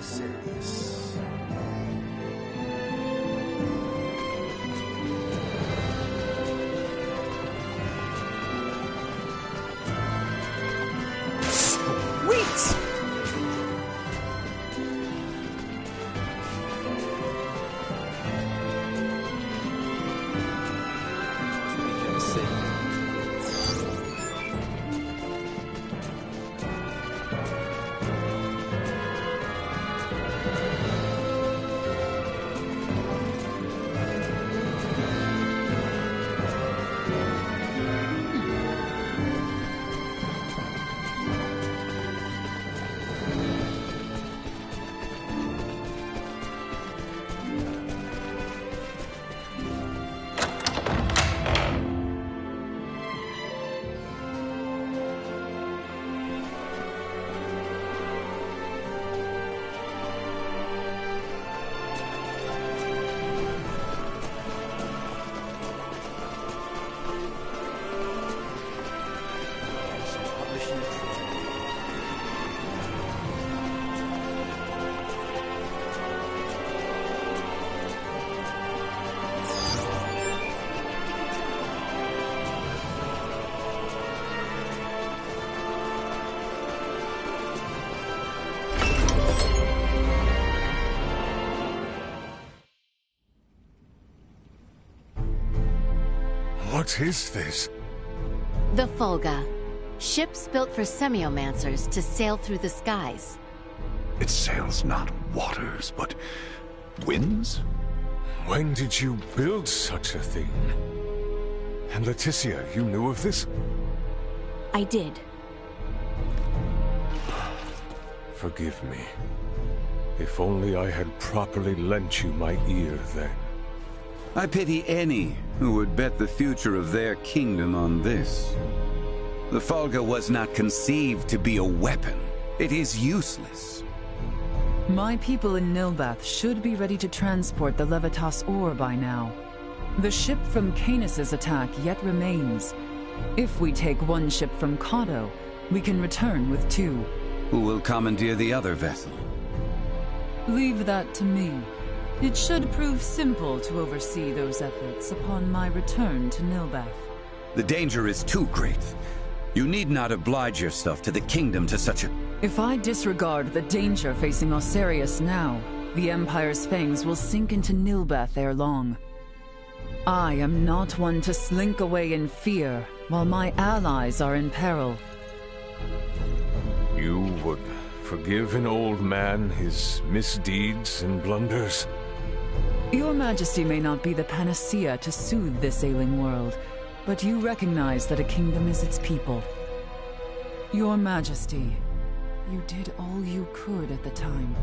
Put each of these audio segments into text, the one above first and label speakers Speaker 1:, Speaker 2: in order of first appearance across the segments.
Speaker 1: Asterius.
Speaker 2: Sweet!
Speaker 3: What is this?
Speaker 4: The Fulga. Ships built for semiomancers to sail through the skies.
Speaker 3: It sails not waters, but winds? When did you build such a thing? And Leticia, you knew of this?
Speaker 4: I did.
Speaker 3: Forgive me. If only I had properly lent you my ear then.
Speaker 5: I pity any who would bet the future of their kingdom on this. The Fulga was not conceived to be a weapon. It is useless.
Speaker 6: My people in Nilbath should be ready to transport the Levitas ore by now. The ship from Canis' attack yet remains. If we take one ship from Cotto, we can return with two.
Speaker 5: Who will commandeer the other vessel?
Speaker 6: Leave that to me. It should prove simple to oversee those efforts upon my return to Nilbath.
Speaker 5: The danger is too great. You need not oblige yourself to the kingdom to such a...
Speaker 6: If I disregard the danger facing Osarius now, the Empire's fangs will sink into Nilbath ere long. I am not one to slink away in fear, while my allies are in peril.
Speaker 3: You would forgive an old man his misdeeds and blunders?
Speaker 6: Your Majesty may not be the panacea to soothe this ailing world, but you recognize that a kingdom is its people. Your Majesty, you did all you could at the time.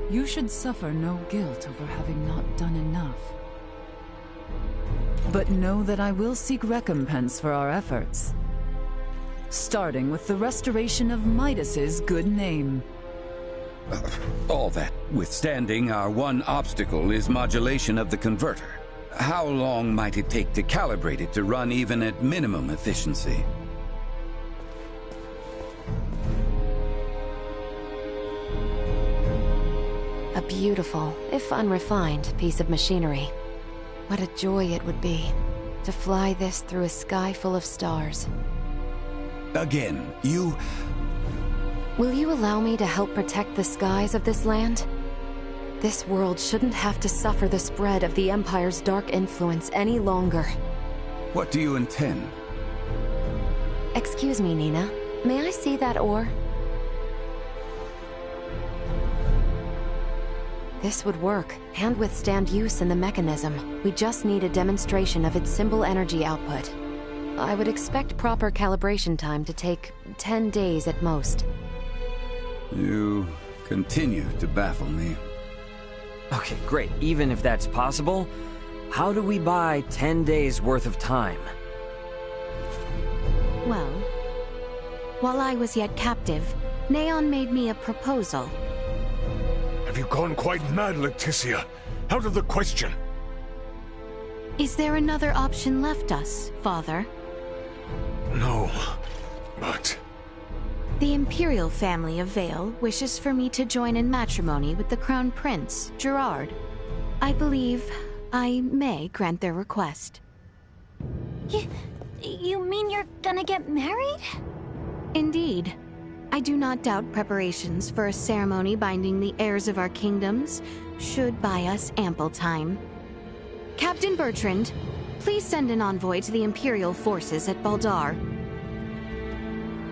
Speaker 6: You should suffer no guilt over having not done enough. But know that I will seek recompense for our efforts. Starting with the restoration of Midas's good name.
Speaker 5: All that withstanding, our one obstacle is modulation of the converter. How long might it take to calibrate it to run even at minimum efficiency?
Speaker 4: A beautiful, if unrefined, piece of machinery. What a joy it would be to fly this through a sky full of stars.
Speaker 5: Again, you...
Speaker 4: Will you allow me to help protect the skies of this land? This world shouldn't have to suffer the spread of the Empire's dark influence any longer.
Speaker 5: What do you intend?
Speaker 4: Excuse me, Nina. May I see that ore? This would work, and withstand use in the mechanism. We just need a demonstration of its symbol energy output. I would expect proper calibration time to take 10 days at most.
Speaker 5: You continue to baffle me.
Speaker 2: Okay, great. Even if that's possible, how do we buy 10 days worth of time?
Speaker 4: Well, while I was yet captive, Neon made me a proposal.
Speaker 3: Have you gone quite mad, Leticia? Out of the question.
Speaker 4: Is there another option left us, Father?
Speaker 3: No, but
Speaker 1: The Imperial family of Vale wishes for me to join in matrimony with the Crown Prince, Gerard. I believe I may grant their request.
Speaker 7: You mean you're gonna get married?
Speaker 1: Indeed. I do not doubt preparations for a ceremony binding the heirs of our kingdoms should buy us ample time. Captain Bertrand, please send an envoy to the Imperial forces at Baldar.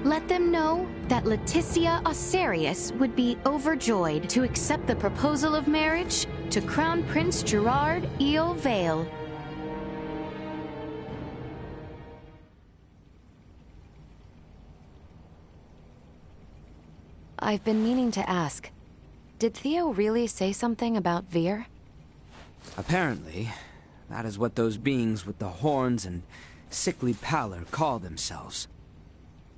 Speaker 1: Let them know that Leticia Osarius would be overjoyed to accept the proposal of marriage to Crown Prince Gerard Eo Vale.
Speaker 4: I've been meaning to ask, did Theo really say something about Vir?
Speaker 2: Apparently, that is what those beings with the horns and sickly pallor call themselves.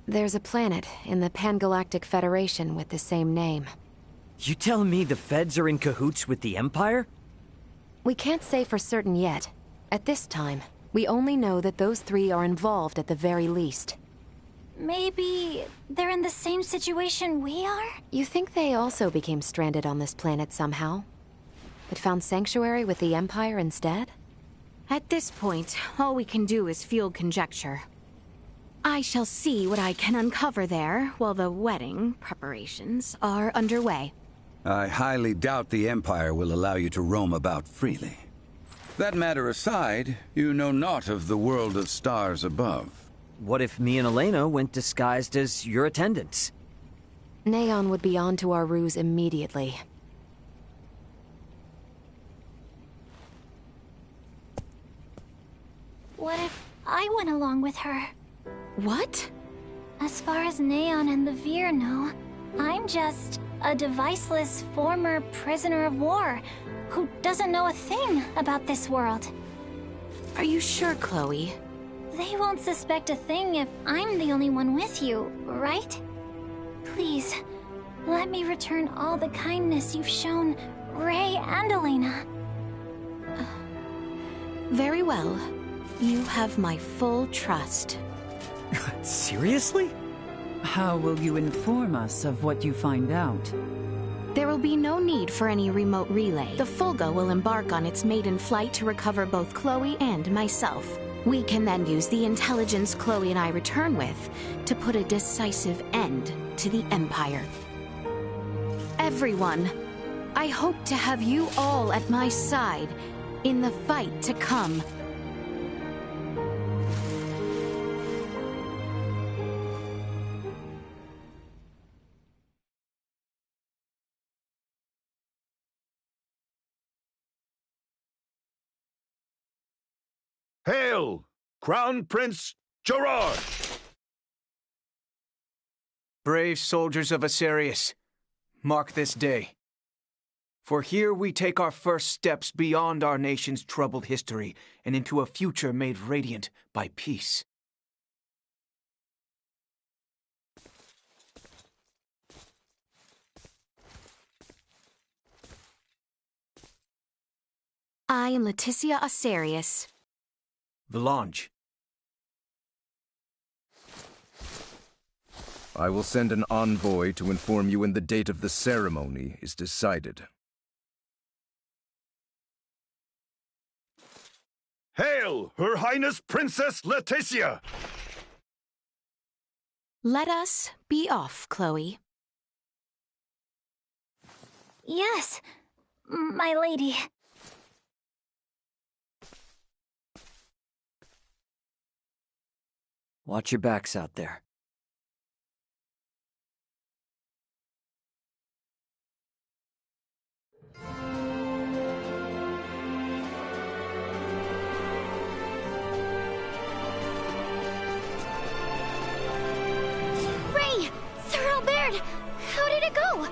Speaker 4: There's a planet in the Pangalactic Federation with the same name.
Speaker 2: You telling me the Feds are in cahoots with the Empire?
Speaker 4: We can't say for certain yet. At this time, we only know that those three are involved at the very least.
Speaker 7: Maybe they're in the same situation we are?
Speaker 4: You think they also became stranded on this planet somehow? But found sanctuary with the Empire instead?
Speaker 1: At this point, all we can do is field conjecture. I shall see what I can uncover there while the wedding preparations are underway.
Speaker 5: I highly doubt the Empire will allow you to roam about freely. That matter aside, you know naught of the world of stars above.
Speaker 2: What if me and Elena went disguised as your attendants?
Speaker 4: Neon would be on to our ruse immediately.
Speaker 7: What if I went along with her?
Speaker 1: What?
Speaker 7: As far as Neon and the Vir know, I'm just a deviceless former prisoner of war who doesn't know a thing about this world.
Speaker 1: Are you sure, Chloe?
Speaker 7: They won't suspect a thing if I'm the only one with you, right? Please, let me return all the kindness you've shown Ray and Elena.
Speaker 1: Very well. You have my full trust.
Speaker 2: Seriously?
Speaker 6: How will you inform us of what you find out?
Speaker 1: There will be no need for any remote relay. The Fulga will embark on its maiden flight to recover both Chloe and myself. We can then use the intelligence Chloe and I return with to put a decisive end to the Empire. Everyone, I hope to have you all at my side in the fight to come.
Speaker 3: Hail, Crown Prince Gerard!
Speaker 8: Brave soldiers of Osarius, mark this day. For here we take our first steps beyond our nation's troubled history and into a future made radiant by peace.
Speaker 1: I am Leticia Osarius.
Speaker 8: Valange.
Speaker 9: I will send an envoy to inform you when the date of the ceremony is decided.
Speaker 3: Hail, Her Highness Princess Leticia!
Speaker 1: Let us be off, Chloe.
Speaker 7: Yes, my lady.
Speaker 2: Watch your backs out there.
Speaker 7: Ray! Sir Albert! How did it go?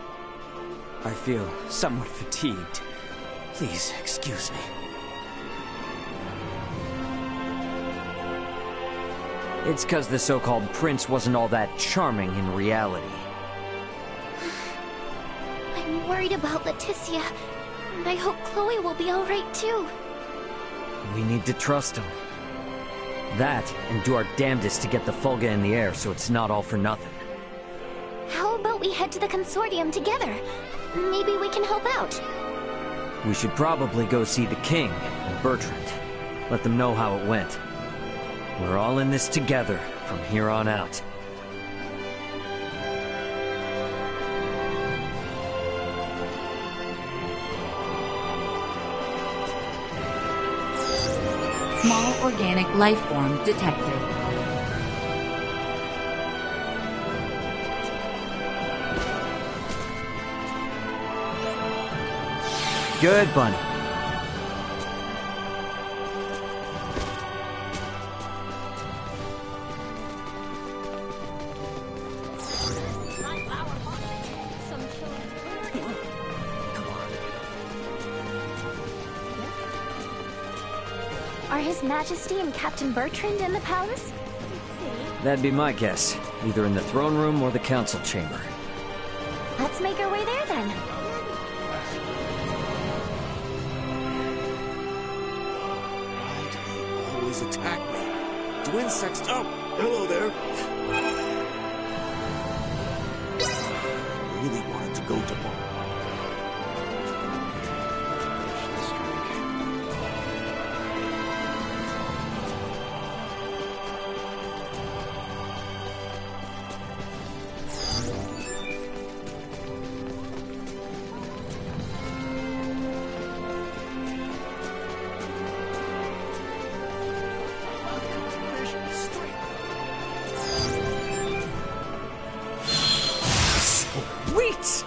Speaker 2: I feel somewhat fatigued. Please excuse me. It's 'cause the so-called prince wasn't all that charming in reality.
Speaker 7: I'm worried about Leticia, and I hope Chloe will be alright too.
Speaker 2: We need to trust him. That, and do our damnedest to get the Fulga in the air so it's not all for nothing.
Speaker 7: How about we head to the consortium together? Maybe we can help out.
Speaker 10: We should probably go see the king and Bertrand. Let them know how it went. We're all in this together from here on out.
Speaker 11: Small organic life form detected.
Speaker 10: Good, Bunny.
Speaker 7: Are His Majesty and Captain Bertrand in the palace?
Speaker 10: That'd be my guess. Either in the throne room or the council chamber.
Speaker 7: Let's make our way there then.
Speaker 12: Always attack me. Do insects... Oh, hello there. I really wanted to go to...
Speaker 10: Sweet!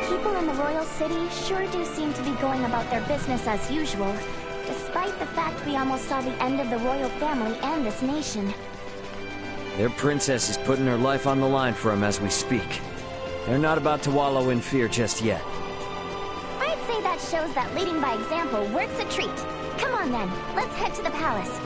Speaker 7: People in the royal city sure do seem to be going about their business as usual, despite the fact we almost saw the end of the royal family and this nation.
Speaker 10: Their princess is putting her life on the line for him as we speak. They're not about to wallow in fear just yet.
Speaker 7: I'd say that shows that leading by example works a treat. Come on then, let's head to the palace.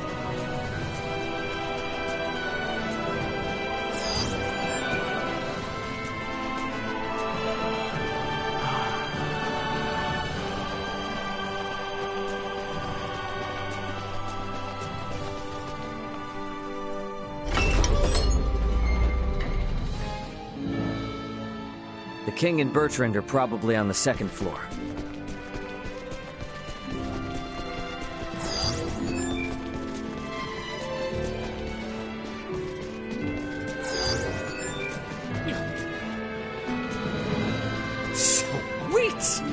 Speaker 10: The king and Bertrand are probably on the second floor. Sweet!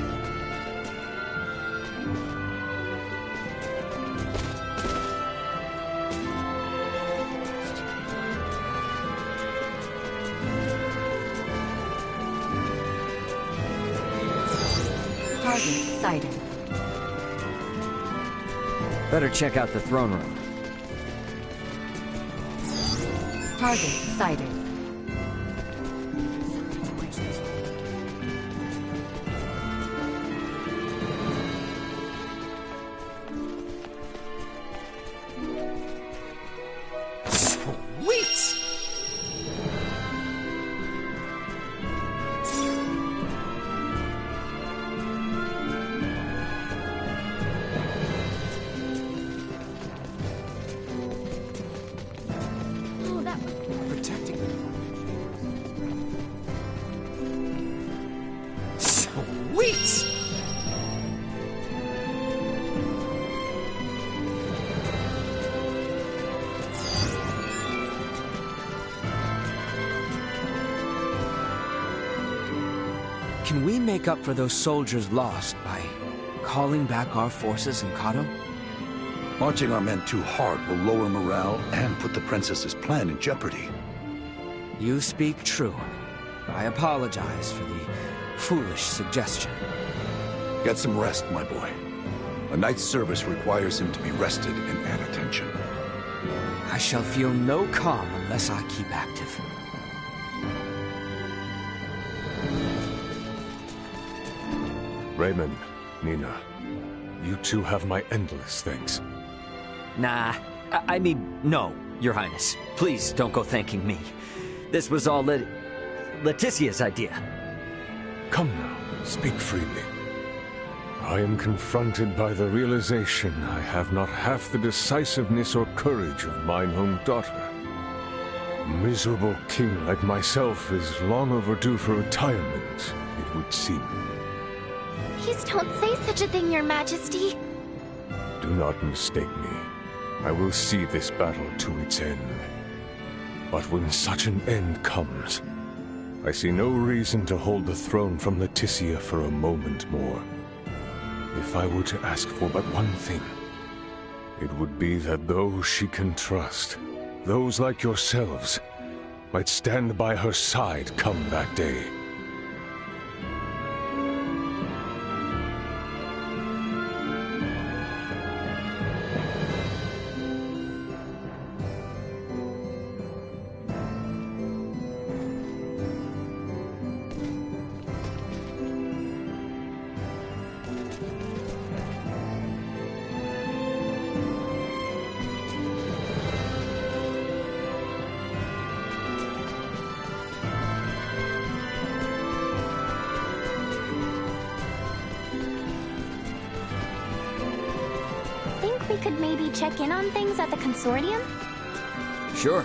Speaker 11: Target sighted.
Speaker 10: Better check out the throne room.
Speaker 11: Target sighted.
Speaker 10: Sweet!
Speaker 12: protecting me.
Speaker 10: Sweet!
Speaker 2: Can we make up for those soldiers lost by calling back our forces in Kato?
Speaker 3: Marching our men too hard will lower morale and put the princess's plan in jeopardy.
Speaker 2: You speak true. I apologize for the foolish suggestion.
Speaker 3: Get some rest, my boy. A night's service requires him to be rested and at attention.
Speaker 2: I shall feel no calm unless I keep active.
Speaker 3: Raymond, Nina, you two have my endless thanks.
Speaker 10: Nah, I mean, no, Your Highness. Please don't go thanking me. This was all Leticia's idea.
Speaker 3: Come now, speak freely. I am confronted by the realization I have not half the decisiveness or courage of mine own daughter. A miserable king like myself is long overdue for retirement, it would seem.
Speaker 1: Please don't say such a thing, Your Majesty.
Speaker 3: Do not mistake me. I will see this battle to its end. But when such an end comes, I see no reason to hold the throne from Leticia for a moment more. If I were to ask for but one thing, it would be that those she can trust, those like yourselves, might stand by her side come that day.
Speaker 1: We could maybe check in on things at the Consortium?
Speaker 10: Sure.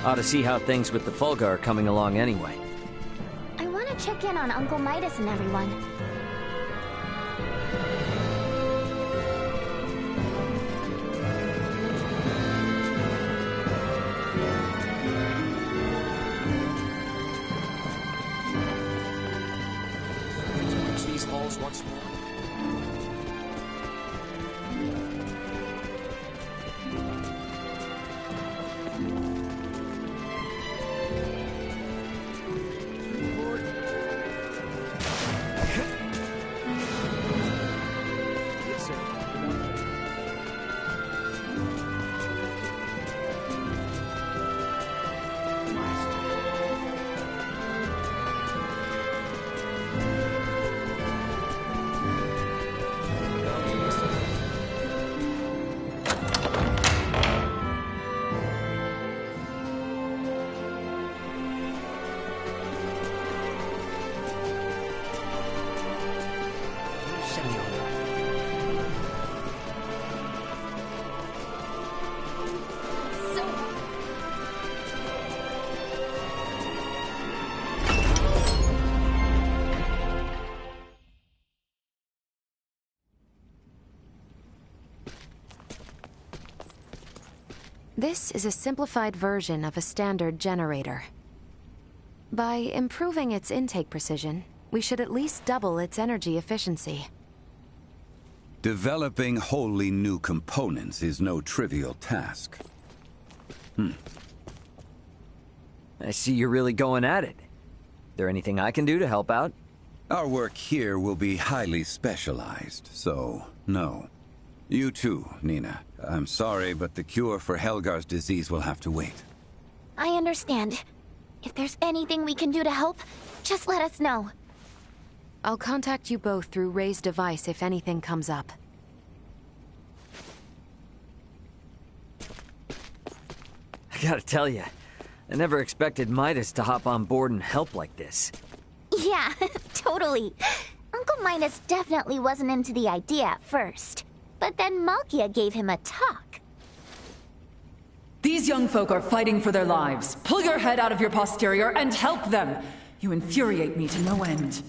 Speaker 10: Ought to see how things with the Fulga are coming along anyway.
Speaker 1: I want to check in on Uncle Midas and everyone.
Speaker 12: These halls once more.
Speaker 4: This is a simplified version of a standard generator. By improving its intake precision, we should at least double its energy efficiency.
Speaker 5: Developing wholly new components is no trivial task.
Speaker 10: I see you're really going at it. There anything I can do to help out?
Speaker 5: Our work here will be highly specialized, so no. You too, Nina. I'm sorry, but the cure for Helgar's disease will have to wait.
Speaker 1: I understand. If there's anything we can do to help, just let us know.
Speaker 4: I'll contact you both through Ray's device if anything comes up.
Speaker 10: I gotta tell you, I never expected Midas to hop on board and help like this.
Speaker 1: Yeah, totally. Uncle Midas definitely wasn't into the idea at first. But then Malkia gave him a talk.
Speaker 6: These young folk are fighting for their lives. Pull your head out of your posterior and help them! You infuriate me to no end.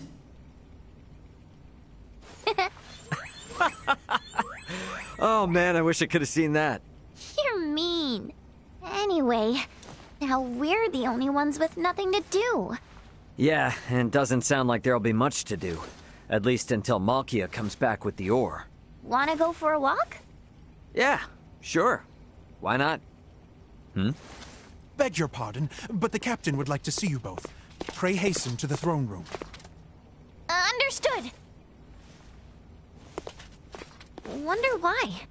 Speaker 10: Oh man, I wish I could have seen that.
Speaker 1: You're mean. Anyway, now we're the only ones with nothing to do.
Speaker 10: Yeah, and doesn't sound like there'll be much to do. At least until Malkia comes back with the ore.
Speaker 1: Wanna go for a walk?
Speaker 10: Yeah, sure. Why not?
Speaker 13: Beg your pardon, but the captain would like to see you both. Pray hasten to the throne room.
Speaker 1: Understood. Wonder why.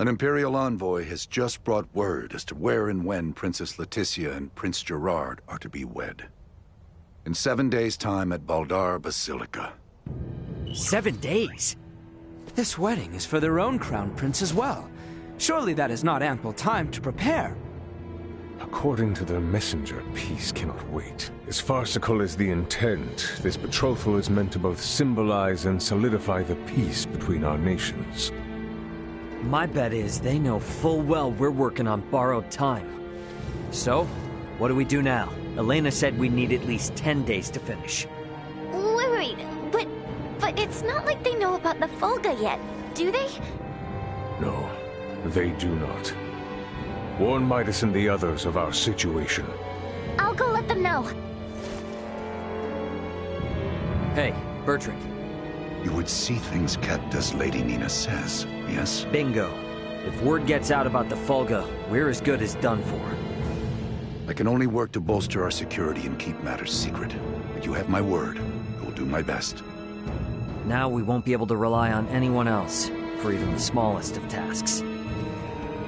Speaker 14: An Imperial envoy has just brought word as to where and when Princess Leticia and Prince Gerard are to be wed. In 7 days' time at Baldar Basilica.
Speaker 2: 7 days? This wedding is for their own crown prince as well. Surely that is not ample time to prepare.
Speaker 3: According to the messenger, peace cannot wait. As farcical as the intent, this betrothal is meant to both symbolize and solidify the peace between our nations.
Speaker 10: My bet is they know full well we're working on borrowed time. So, what do we do now? Elena said we need at least 10 days to finish.
Speaker 7: Wait, but it's not like they know about the Fulga yet, do they?
Speaker 3: No, they do not. Warn Midas and the others of our situation.
Speaker 7: I'll go let them know.
Speaker 10: Hey, Bertrand.
Speaker 14: You would see things kept as Lady Nina says, yes?
Speaker 10: Bingo. If word gets out about the Fulga, we're as good as done for.
Speaker 14: I can only work to bolster our security and keep matters secret. But you have my word. I will do my best.
Speaker 10: Now we won't be able to rely on anyone else, for even the smallest of tasks.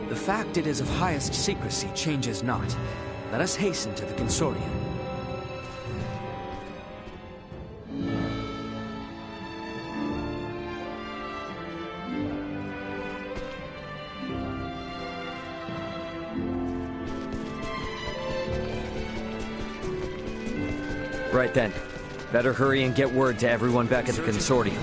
Speaker 2: The fact it is of highest secrecy changes not. Let us hasten to the Consortium.
Speaker 10: Right then. Better hurry and get word to everyone back at the Consortium.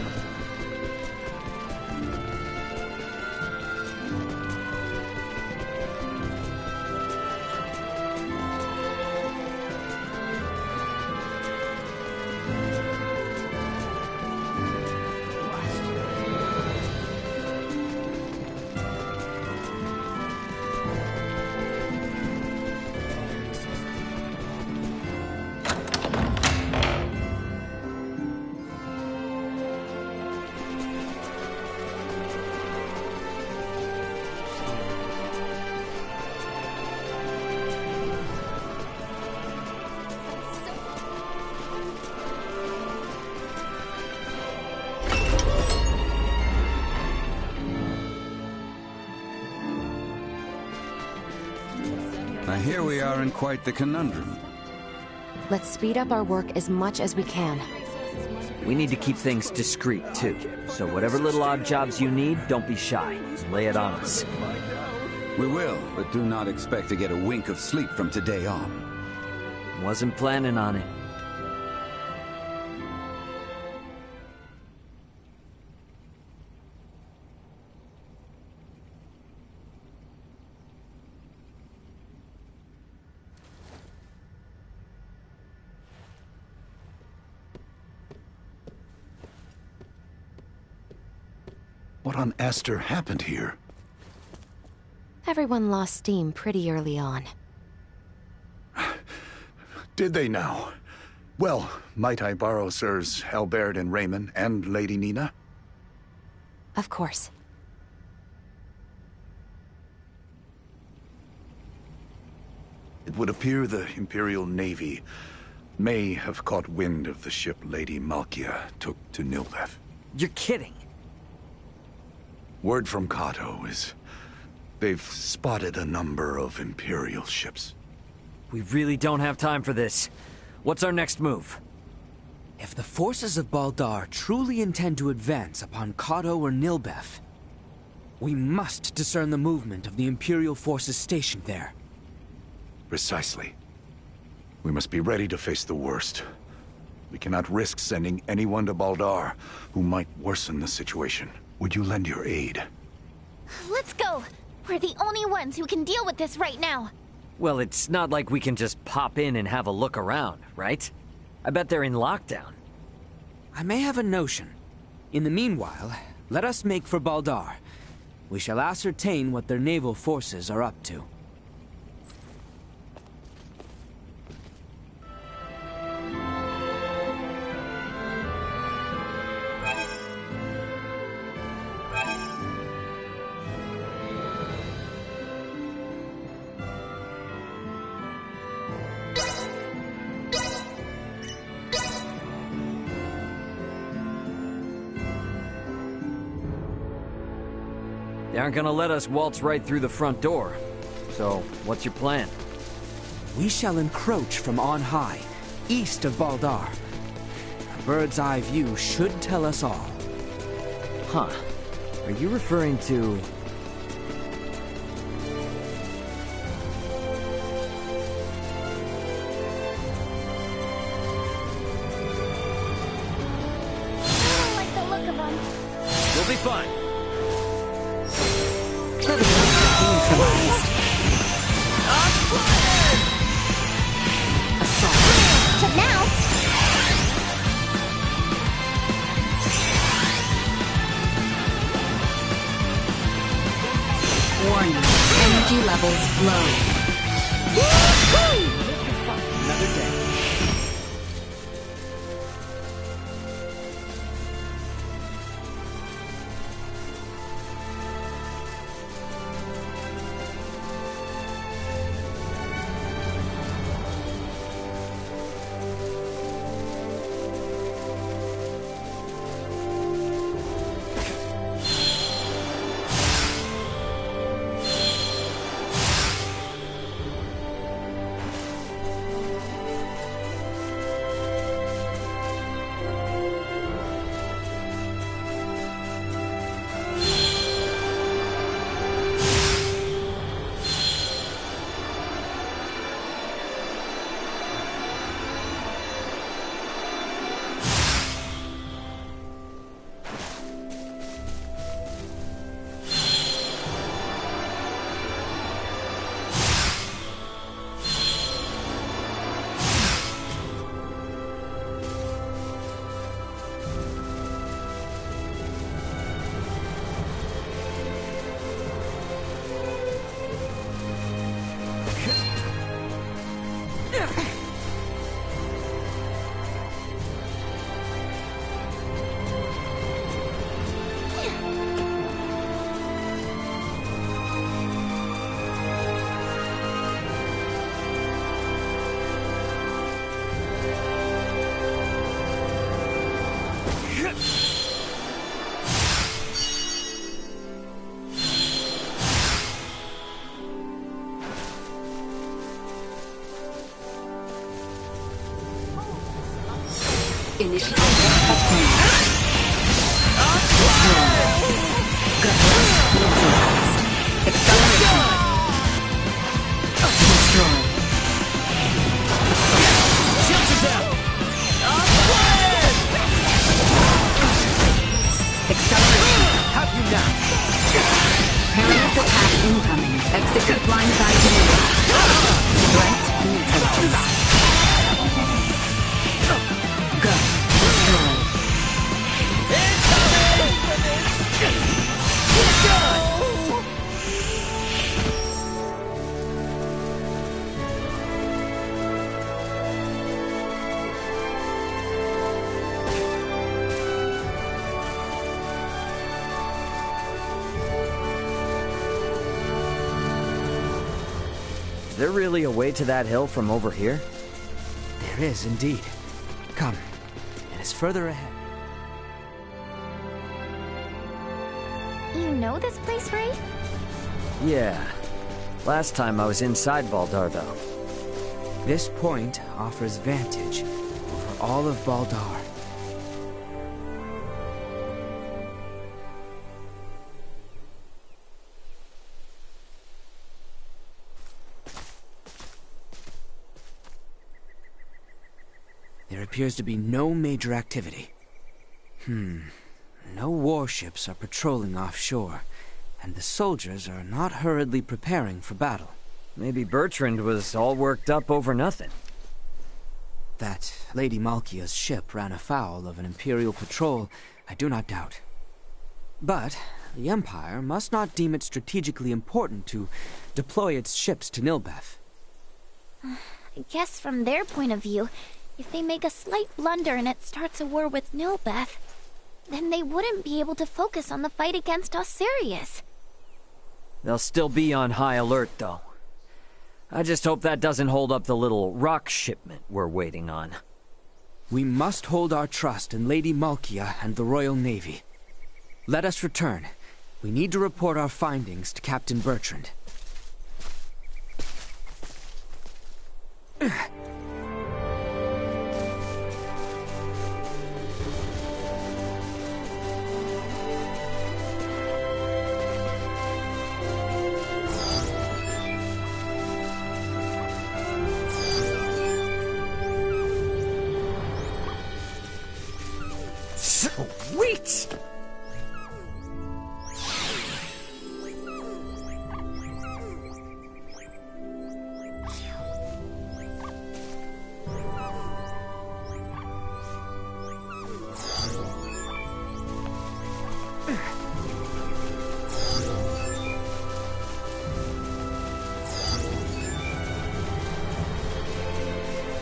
Speaker 5: Here we are in quite the conundrum.
Speaker 4: Let's speed up our work as much as we can.
Speaker 10: We need to keep things discreet, too. So whatever little odd jobs you need, don't be shy. Lay it on us.
Speaker 5: We will, but do not expect to get a wink of sleep from today on.
Speaker 10: Wasn't planning on it.
Speaker 14: What on Aster happened here?
Speaker 4: Everyone lost steam pretty early on.
Speaker 14: Did they now? Well, might I borrow Sirs Albert and Raymond and Lady Nina?
Speaker 4: Of course.
Speaker 14: It would appear the Imperial Navy may have caught wind of the ship Lady Malkia took to Nilbeth.
Speaker 10: You're kidding.
Speaker 14: Word from Kato is they've spotted a number of Imperial ships.
Speaker 10: We really don't have time for this. What's our next move?
Speaker 2: If the forces of Baldar truly intend to advance upon Kato or Nilbeth, we must discern the movement of the Imperial forces stationed there.
Speaker 14: Precisely. We must be ready to face the worst. We cannot risk sending anyone to Baldar who might worsen the situation. Would you lend your aid?
Speaker 7: Let's go! We're the only ones who can deal with this right now.
Speaker 10: Well, it's not like we can just pop in and have a look around, right? I bet they're in lockdown.
Speaker 2: I may have a notion. In the meanwhile, let us make for Baldar. We shall ascertain what their naval forces are up to.
Speaker 10: They aren't gonna let us waltz right through the front door. So, what's your plan?
Speaker 2: We shall encroach from on high, east of Baldar. A bird's eye view should tell us all.
Speaker 10: Huh. Are you referring to...
Speaker 7: We'll
Speaker 10: be fine.
Speaker 7: But now.
Speaker 11: Warning. Energy levels low.
Speaker 2: Another day.
Speaker 10: Is there really a way to that hill from over here?
Speaker 2: There is indeed. Come, it is further ahead.
Speaker 7: You know this place, Ray?
Speaker 10: Yeah. Last time I was inside Baldar, though.
Speaker 2: This point offers vantage over all of Baldar. There appears to be no major activity. No warships are patrolling offshore, and the soldiers are not hurriedly preparing for battle.
Speaker 10: Maybe Bertrand was all worked up over nothing.
Speaker 2: That Lady Malkia's ship ran afoul of an Imperial patrol, I do not doubt. But the Empire must not deem it strategically important to deploy its ships to Nilbeth.
Speaker 7: I guess from their point of view, if they make a slight blunder and it starts a war with Nilbeth, then they wouldn't be able to focus on the fight against Osirius.
Speaker 10: They'll still be on high alert, though. I just hope that doesn't hold up the little rock shipment we're waiting on.
Speaker 2: We must hold our trust in Lady Malkia and the Royal Navy. Let us return, We need to report our findings to Captain Bertrand.
Speaker 10: Sweet!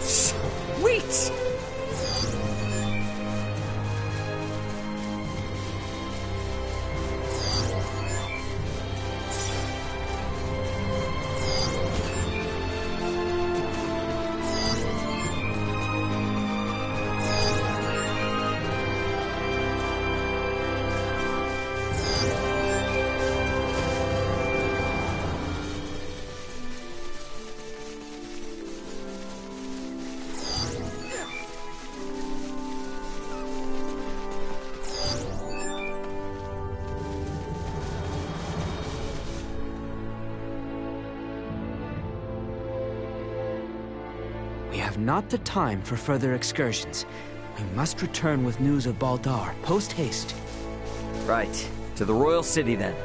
Speaker 10: Sweet!
Speaker 2: We have not the time for further excursions. We must return with news of Baldar, post-haste.
Speaker 10: Right. To the Royal City, then.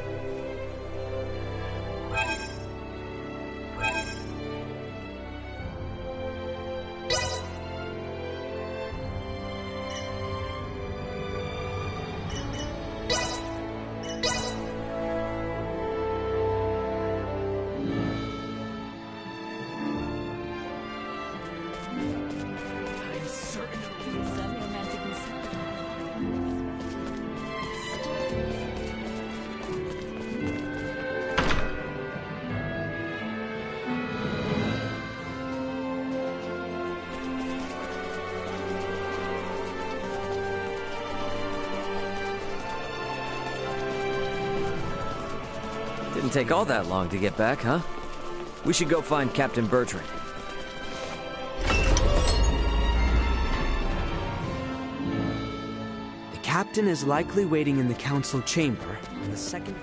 Speaker 10: Didn't take all that long to get back, huh? We should go find Captain Bertrand.
Speaker 2: The captain is likely waiting in the council chamber on the second...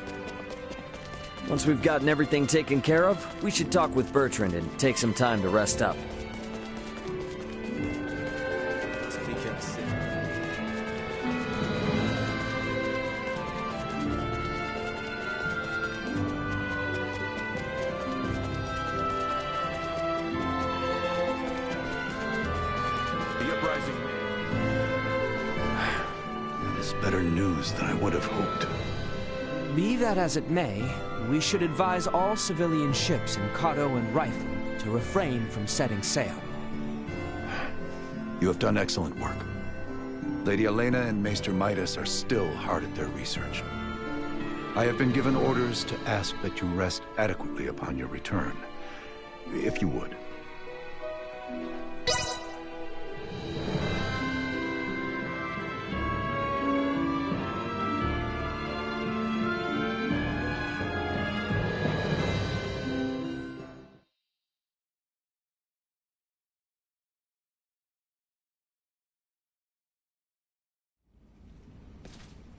Speaker 10: Once we've gotten everything taken care of, we should talk with Bertrand and take some time to rest up.
Speaker 14: That is better news than I would have hoped.
Speaker 2: Be that as it may, we should advise all civilian ships in Cotto and Rifle to refrain from setting sail.
Speaker 14: You have done excellent work. Lady Elena and Maester Midas are still hard at their research. I have been given orders to ask that you rest adequately upon your return, if you would.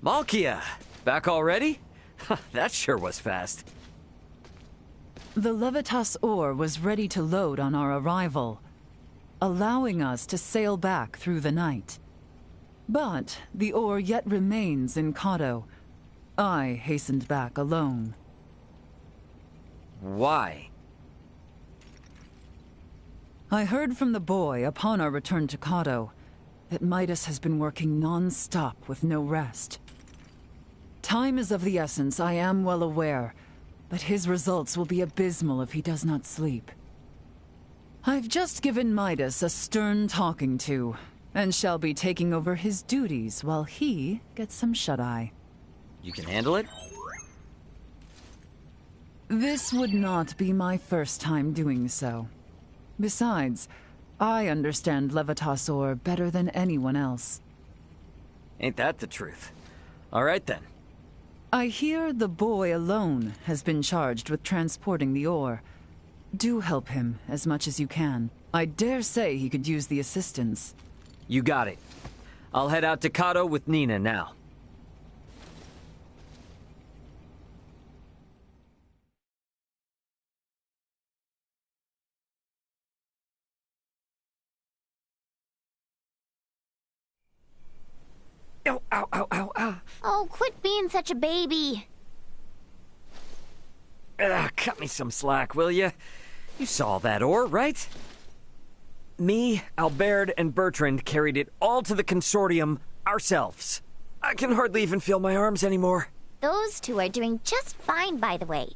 Speaker 10: Malkia! Back already? That sure was fast.
Speaker 6: The Levitas ore was ready to load on our arrival, allowing us to sail back through the night. But the ore yet remains in Cotto. I hastened back alone.
Speaker 10: Why?
Speaker 6: I heard from the boy upon our return to Cotto that Midas has been working non-stop with no rest. Time is of the essence, I am well aware, but his results will be abysmal if he does not sleep. I've just given Midas a stern talking to, and shall be taking over his duties while he gets some shut-eye.
Speaker 10: You can handle it?
Speaker 6: This would not be my first time doing so. Besides, I understand Levitas ore better than anyone else.
Speaker 10: Ain't that the truth? All right then.
Speaker 6: I hear the boy alone has been charged with transporting the ore. Do help him as much as you can. I dare say he could use the assistance.
Speaker 10: You got it. I'll head out to Kato with Nina now. Ow, ow, ow, ow, ow.
Speaker 7: Oh, quit being such a baby.
Speaker 10: Cut me some slack, will ya? You saw that ore, right? Me, Albert, and Bertrand carried it all to the consortium ourselves. I can hardly even feel my arms anymore.
Speaker 7: Those two are doing just fine, by the way.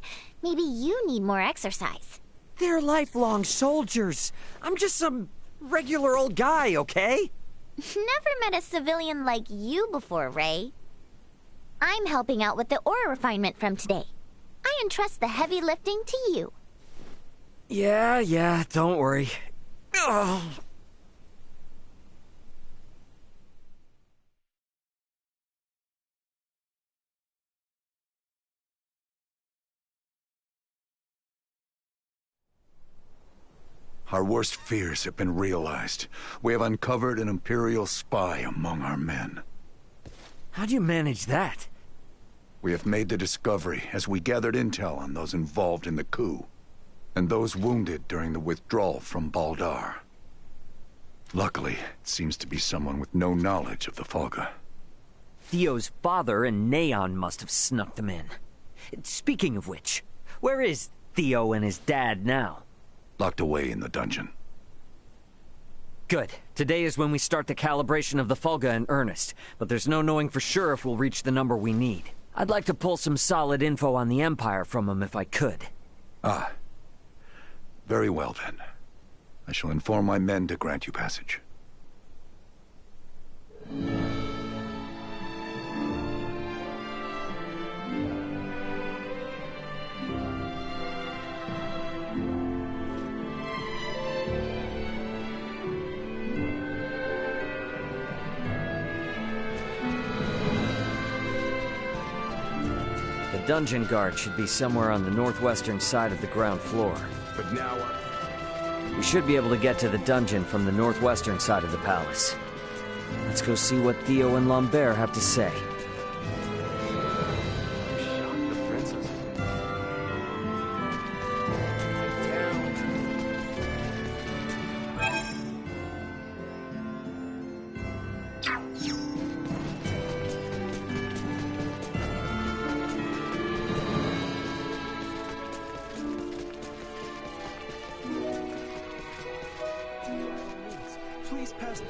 Speaker 7: Maybe you need more exercise.
Speaker 10: They're lifelong soldiers. I'm just some regular old guy, okay?
Speaker 7: Never met a civilian like you before, Ray. I'm helping out with the ore refinement from today. I entrust the heavy lifting to you.
Speaker 10: Yeah, don't worry. Ugh.
Speaker 14: Our worst fears have been realized. We have uncovered an Imperial spy among our men.
Speaker 10: How do you manage that?
Speaker 14: We have made the discovery as we gathered intel on those involved in the coup, and those wounded during the withdrawal from Baldar. Luckily, it seems to be someone with no knowledge of the Fulga.
Speaker 10: Theo's father and Neon must have snuck them in. Speaking of which, where is Theo and his dad now?
Speaker 14: Locked away in the dungeon.
Speaker 10: Good. Today is when we start the calibration of the Fulga in earnest, but there's no knowing for sure if we'll reach the number we need. I'd like to pull some solid info on the Empire from him if I could.
Speaker 14: Ah. Very well then. I shall inform my men to grant you passage.
Speaker 10: The dungeon guard should be somewhere on the northwestern side of the ground floor.
Speaker 3: But now
Speaker 10: We should be able to get to the dungeon from the northwestern side of the palace. Let's go see what Theo and Lambert have to say.
Speaker 13: Please pass.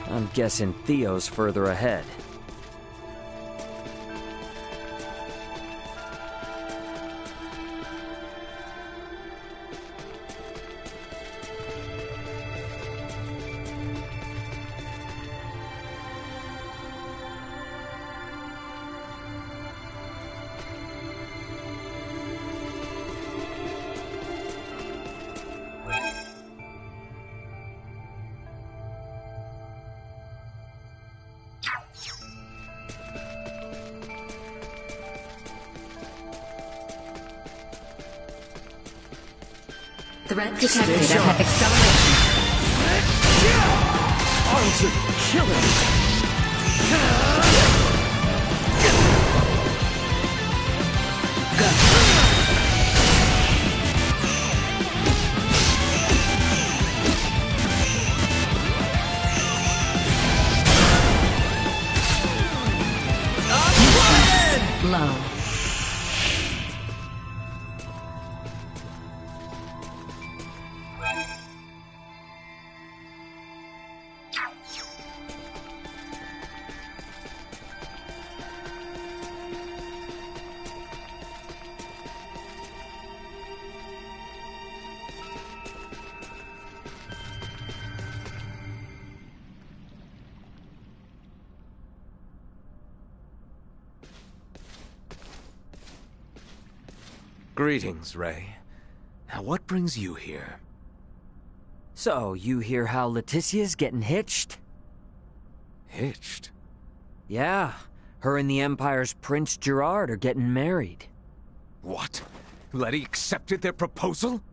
Speaker 10: I'm guessing Theo's further ahead.
Speaker 11: Threat detected at acceleration.
Speaker 10: Arms are killing me.
Speaker 11: Low.
Speaker 8: Greetings, Ray. Now what brings you here?
Speaker 10: So, you hear how Leticia's getting hitched?
Speaker 3: Hitched?
Speaker 10: Yeah, her and the Empire's Prince Gerard are getting married.
Speaker 3: What? Letty accepted their proposal?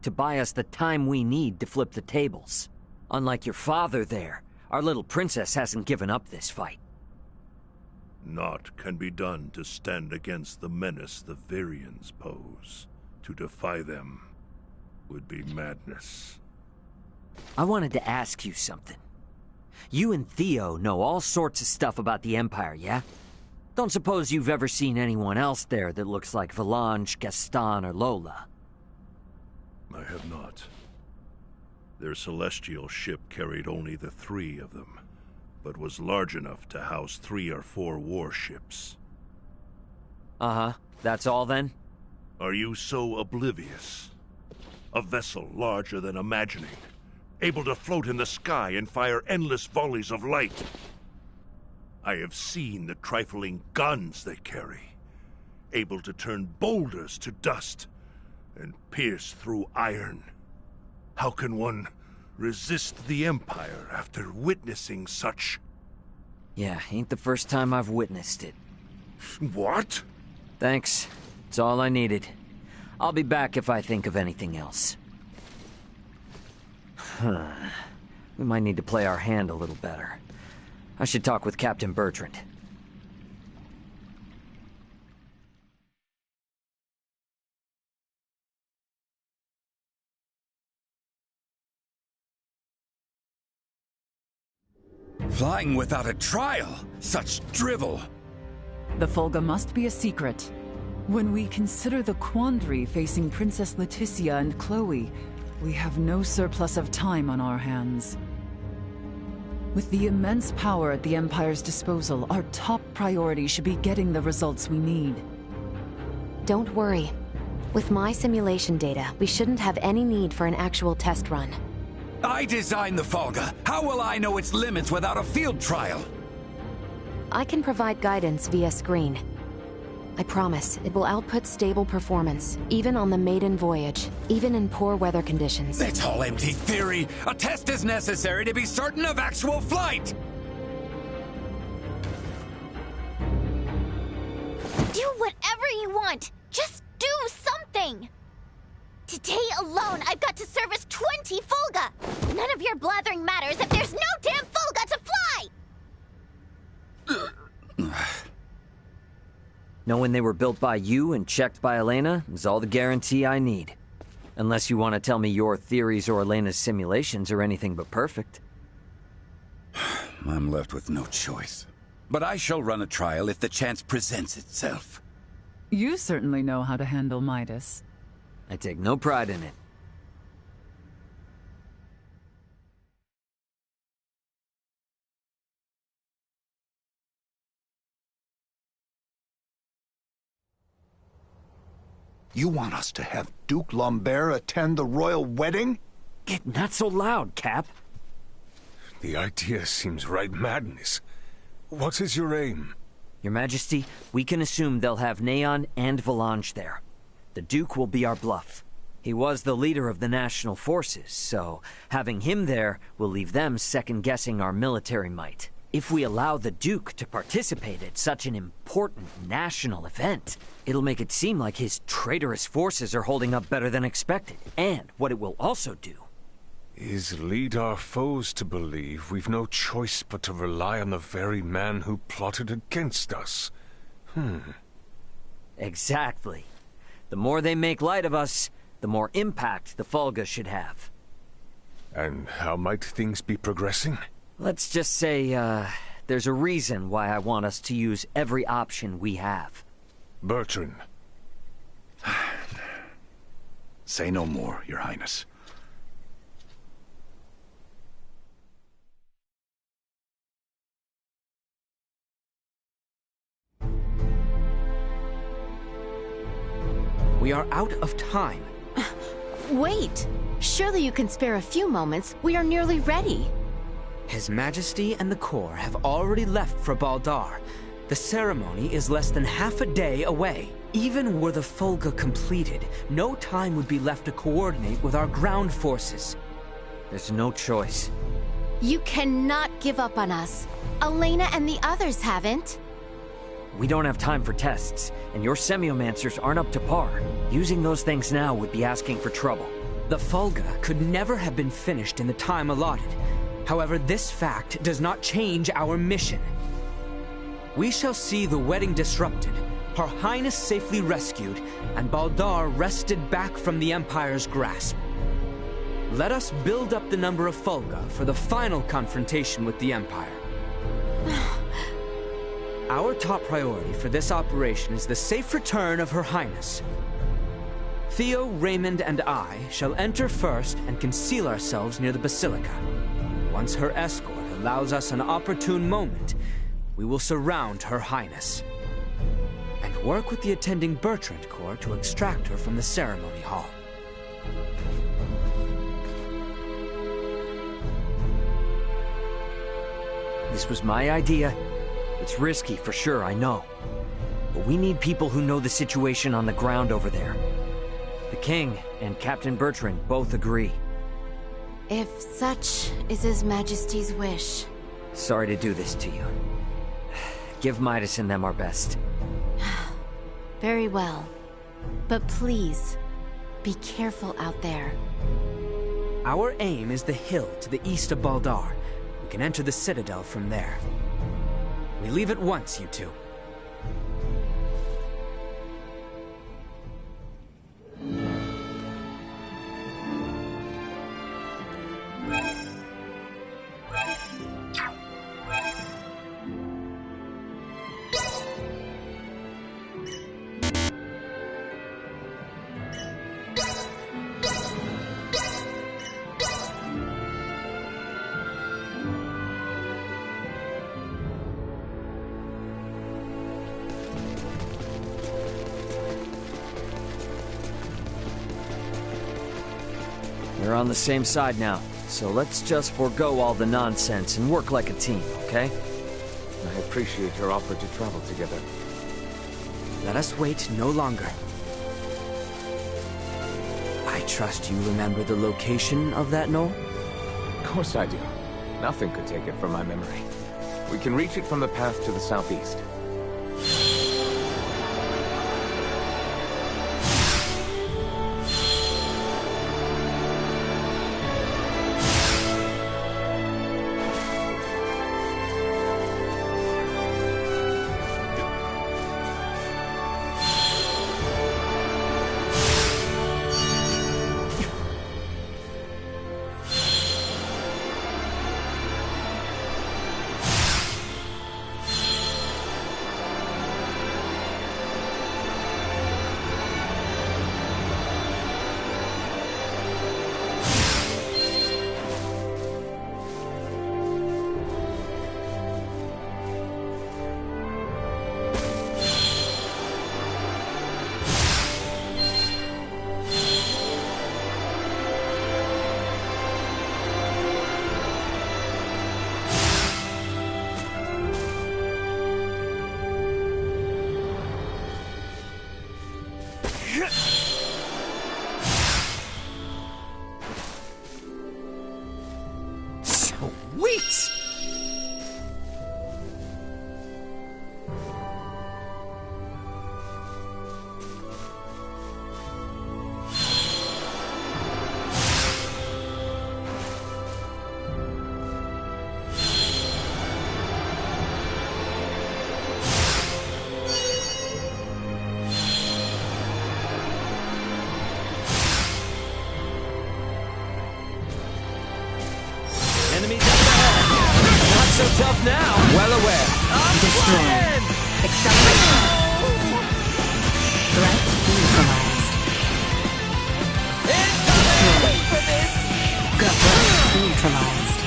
Speaker 10: To buy us the time we need to flip the tables. Unlike your father there, our little princess hasn't given up this fight.
Speaker 15: Naught can be done to stand against the menace the Virians pose. To defy them would be madness.
Speaker 10: I wanted to ask you something. You and Theo know all sorts of stuff about the Empire, yeah? Don't suppose you've ever seen anyone else there that looks like Valange, Gaston, or Lola?
Speaker 15: I have not. Their celestial ship carried only the 3 of them, but was large enough to house 3 or 4 warships.
Speaker 10: Uh-huh. That's all then?
Speaker 15: Are you so oblivious? A vessel larger than imagining, able to float in the sky and fire endless volleys of light. I have seen the trifling guns they carry, able to turn boulders to dust and pierce through iron. How can one resist the Empire after witnessing such?
Speaker 10: Yeah, ain't the first time I've witnessed it.
Speaker 15: What?
Speaker 10: Thanks. It's all I needed. I'll be back if I think of anything else. We might need to play our hand a little better. I should talk with Captain Bertrand.
Speaker 5: Flying without a trial? Such drivel!
Speaker 6: The Fulga must be a secret. When we consider the quandary facing Princess Leticia and Chloe, we have no surplus of time on our hands. With the immense power at the Empire's disposal, our top priority should be getting the results we need.
Speaker 4: Don't worry. With my simulation data, we shouldn't have any need for an actual test run.
Speaker 5: I designed the Fulga. How will I know its limits without a field trial?
Speaker 4: I can provide guidance via screen. I promise, it will output stable performance, even on the maiden voyage, even in poor weather conditions.
Speaker 5: It's all empty theory. A test is necessary to be certain of actual flight.
Speaker 16: Do whatever you want. Just do something. Today alone, I've got to service 20 Fulga. None of your blathering matters if there's no damn Fulga to fly!
Speaker 10: Knowing they were built by you and checked by Elena is all the guarantee I need. Unless you want to tell me your theories or Elena's simulations are anything but perfect.
Speaker 5: I'm left with no choice. But I shall run a trial if the chance presents itself.
Speaker 6: You certainly know how to handle Midas.
Speaker 10: I take no pride in it.
Speaker 14: You want us to have Duke Lambert attend the royal wedding?
Speaker 10: Get not so loud, Cap.
Speaker 3: The idea seems right madness. What is your aim?
Speaker 10: Your Majesty, we can assume they'll have Neon and Valange there. The Duke will be our bluff. He was the leader of the national forces, so having him there will leave them second-guessing our military might. If we allow the Duke to participate at such an important national event, it'll make it seem like his traitorous forces are holding up better than expected. And what it will also do
Speaker 3: is lead our foes to believe we've no choice but to rely on the very man who plotted against us.
Speaker 10: Exactly. The more they make light of us, the more impact the Fulga should have.
Speaker 3: And how might things be progressing?
Speaker 10: Let's just say, there's a reason why I want us to use every option we have.
Speaker 3: Bertrand.
Speaker 14: Say no more, Your Highness.
Speaker 2: We are out of time.
Speaker 1: Wait! Surely you can spare a few moments. We are nearly ready.
Speaker 2: His Majesty and the Corps have already left for Baldar. The ceremony is less than half a day away. Even were the Fulga completed, no time would be left to coordinate with our ground forces.
Speaker 10: There's no choice.
Speaker 4: You cannot give up on us. Elena and the others haven't.
Speaker 10: We don't have time for tests, and your semiomancers aren't up to par. Using those things now would be asking for trouble.
Speaker 2: The Fulga could never have been finished in the time allotted. However, this fact does not change our mission. We shall see the wedding disrupted, Her Highness safely rescued, and Baldar wrested back from the Empire's grasp. Let us build up the number of Fulga for the final confrontation with the Empire. Our top priority for this operation is the safe return of Her Highness. Theo, Raymond, and I shall enter first and conceal ourselves near the Basilica. Once her escort allows us an opportune moment, we will surround Her Highness and work with the attending Bertrand Corps to extract her from the ceremony hall.
Speaker 10: This was my idea. It's risky for sure, I know. But we need people who know the situation on the ground over there. The King and Captain Bertrand both agree.
Speaker 4: If such is His Majesty's wish.
Speaker 10: Sorry to do this to you. Give Midas and them our best.
Speaker 4: Very well. But please, be careful out there.
Speaker 2: Our aim is the hill to the east of Baldar. We can enter the Citadel from there. We leave at once, you two.
Speaker 10: We're on the same side now, so let's just forego all the nonsense and work like a team, okay?
Speaker 17: I appreciate your offer to travel together.
Speaker 2: Let us wait no longer. I trust you remember the location of that knoll?
Speaker 17: Of course I do. Nothing could take it from my memory. We can reach it from the path to the southeast.
Speaker 10: Sweet! Enemies up ahead! Not so tough now! Well aware.
Speaker 11: Destroyed. Acceleration. Threat neutralized. Destroyed. Threat neutralized.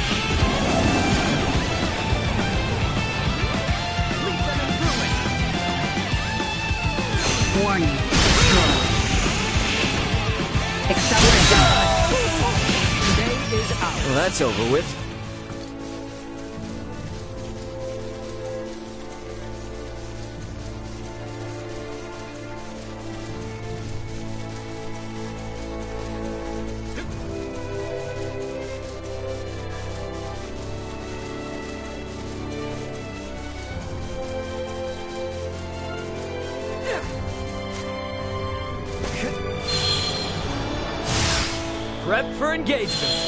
Speaker 11: Warning. Destroyed. Acceleration.
Speaker 10: Today is ours. Well, that's over with. Prep for engagement.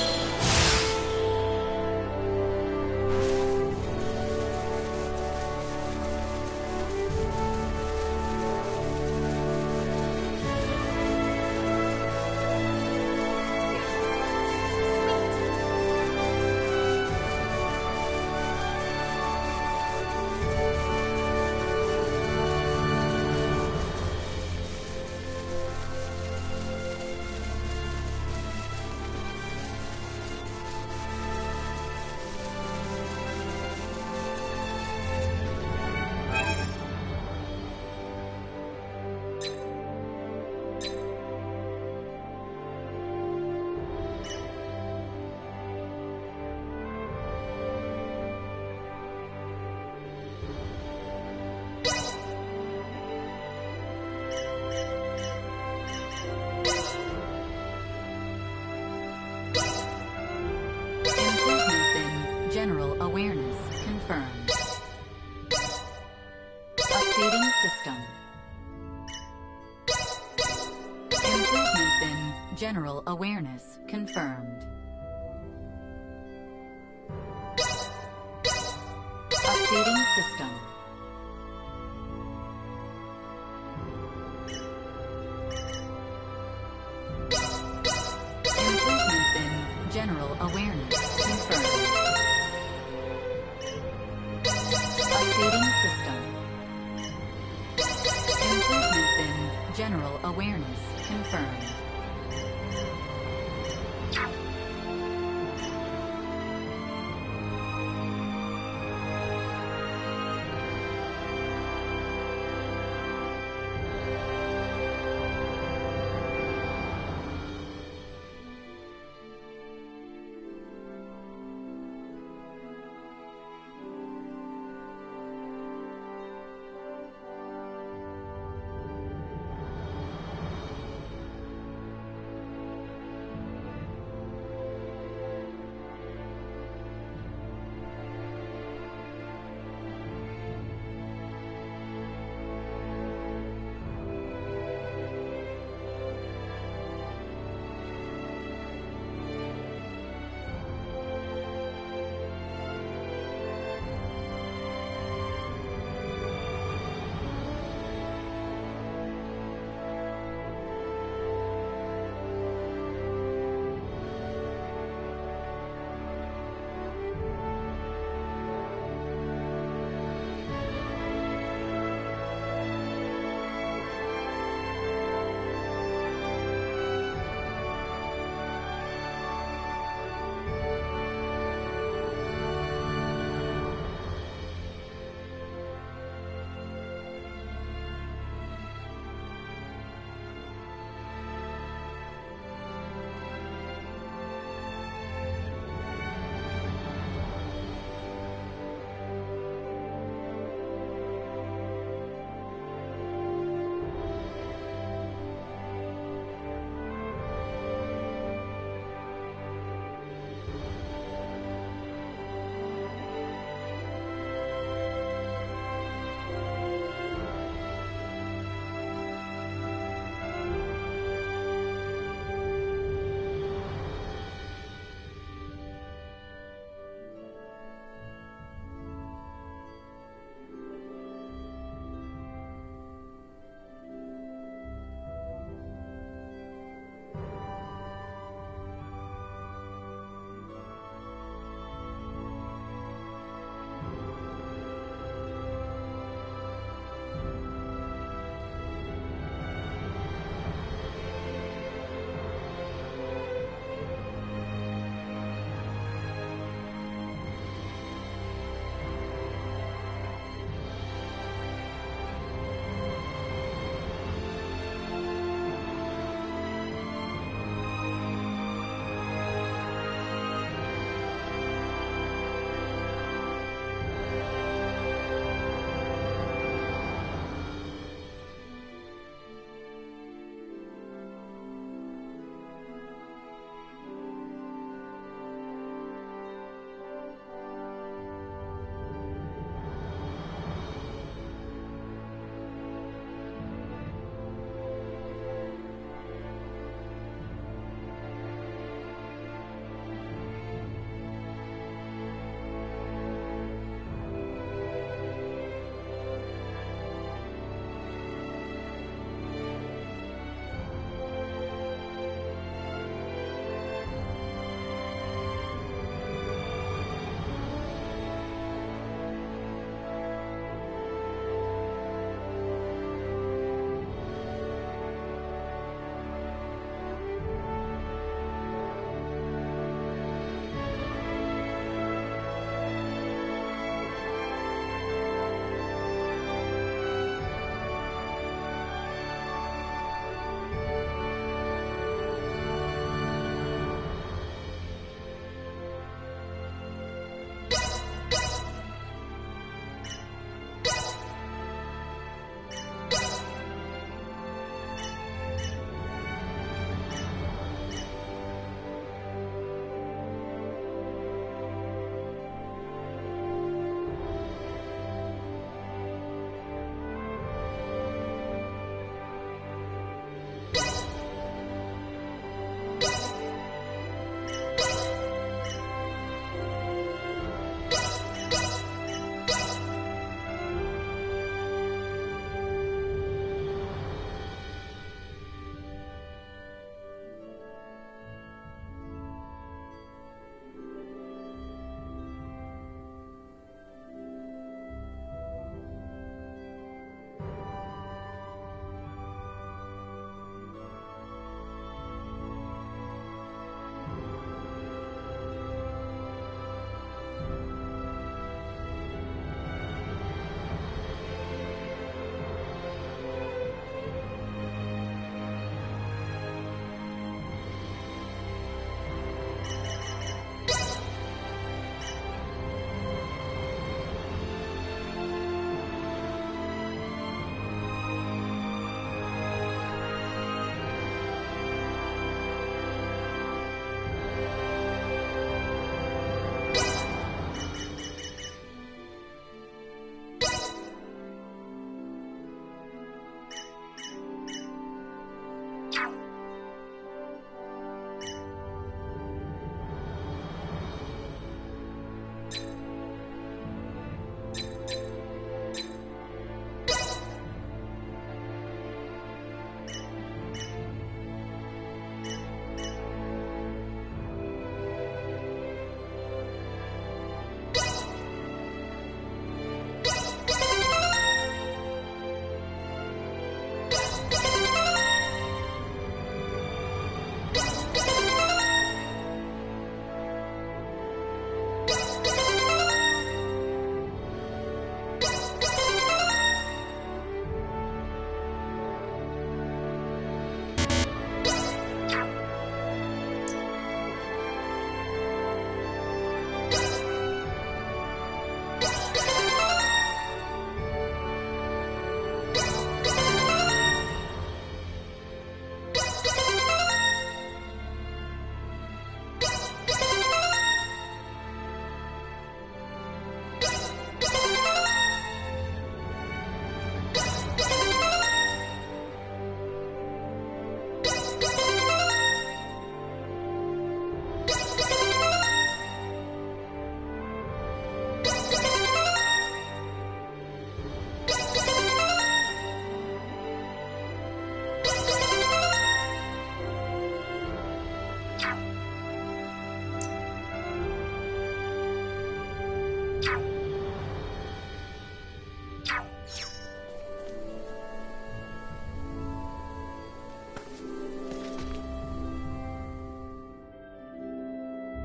Speaker 11: General awareness confirmed. Updating system. Improvements in general awareness confirmed. Updating system. Improvements in general awareness confirmed. Updating system. Improvements in general awareness confirmed.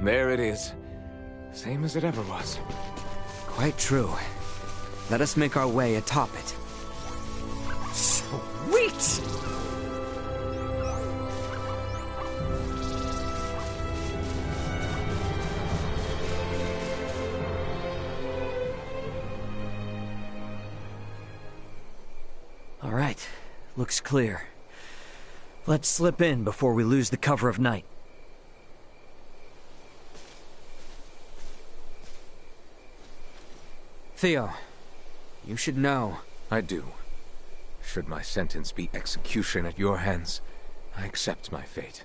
Speaker 17: There it is. Same as it ever was.
Speaker 2: Quite true. Let us make our way atop it.
Speaker 10: Sweet! All right, looks clear. Let's slip in before we lose the cover of night.
Speaker 2: Theo, you should know.
Speaker 17: I do. Should my sentence be execution at your hands, I accept my fate.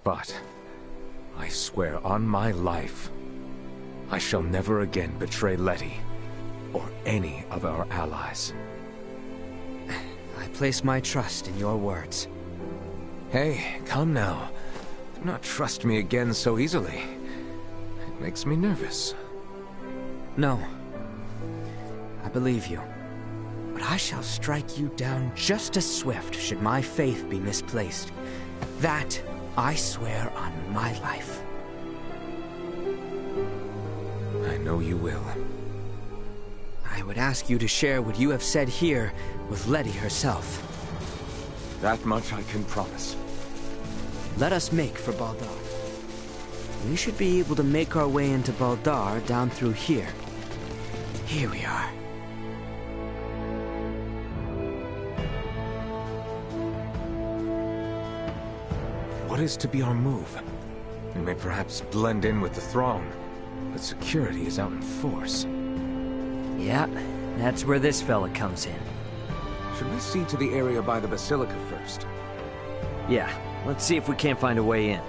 Speaker 17: But I swear on my life, I shall never again betray Letty or any of our allies.
Speaker 2: I place my trust in your words.
Speaker 17: Hey, come now. Do not trust me again so easily. It makes me nervous.
Speaker 2: No. I believe you. But I shall strike you down just as swift should my faith be misplaced. That I swear on my life.
Speaker 17: I know you will.
Speaker 2: I would ask you to share what you have said here with Letty herself.
Speaker 17: That much I can promise.
Speaker 2: Let us make for Baldar. We should be able to make our way into Baldar down through here. Here we are.
Speaker 17: What is to be our move? We may perhaps blend in with the throng, but security is out in force.
Speaker 10: Yeah, that's where this fella comes in.
Speaker 17: Should we see to the area by the Basilica first?
Speaker 10: Yeah, let's see if we can't find a way in.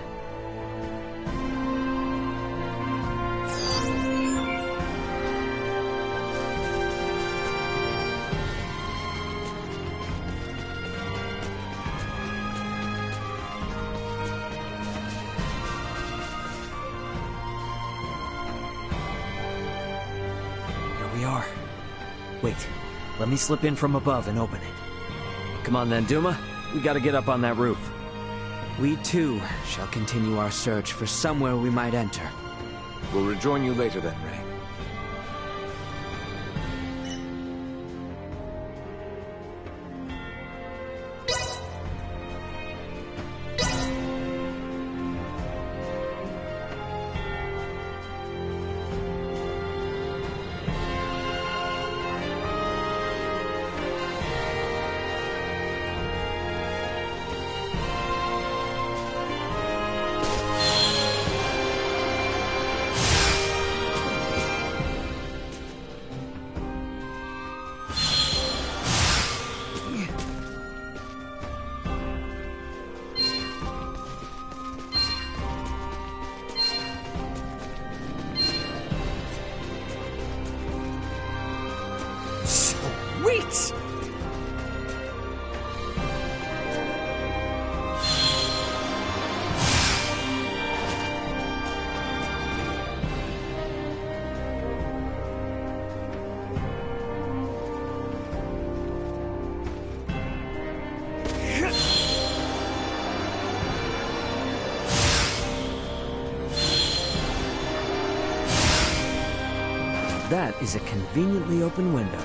Speaker 10: Wait, let me slip in from above and open it. Come on then, Duma. We gotta get up on that roof.
Speaker 2: We too shall continue our search for somewhere we might enter.
Speaker 17: We'll rejoin you later then, Ray.
Speaker 10: Sweet! That is a conveniently open window.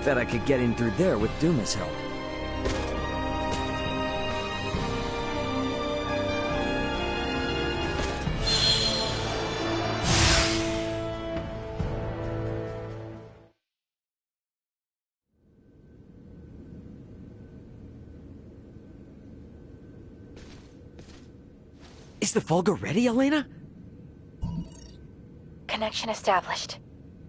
Speaker 10: Bet I could get in through there with Duma's help. Is the Volga ready, Elena?
Speaker 18: Connection established.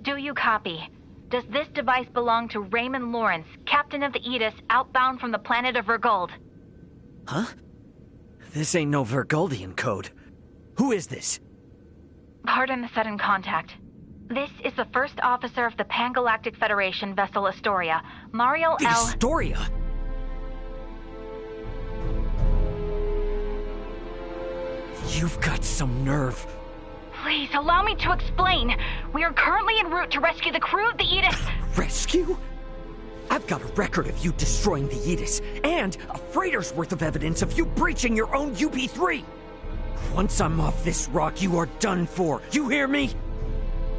Speaker 19: Do you copy? Does this device belong to Raymond Lawrence, captain of the Aegis, outbound from the planet of Vergold?
Speaker 10: Huh? This ain't no Vergoldian code. Who is this?
Speaker 19: Pardon the sudden contact. This is the first officer of the Pan-Galactic Federation vessel Astoria, Mariel L.
Speaker 10: Astoria? You've got some nerve.
Speaker 19: Please, allow me to explain. We are currently en route to rescue the crew of the Aegis.
Speaker 10: Rescue? I've got a record of you destroying the Aegis, and a freighter's worth of evidence of you breaching your own UP-3. Once I'm off this rock, you are done for. You hear me?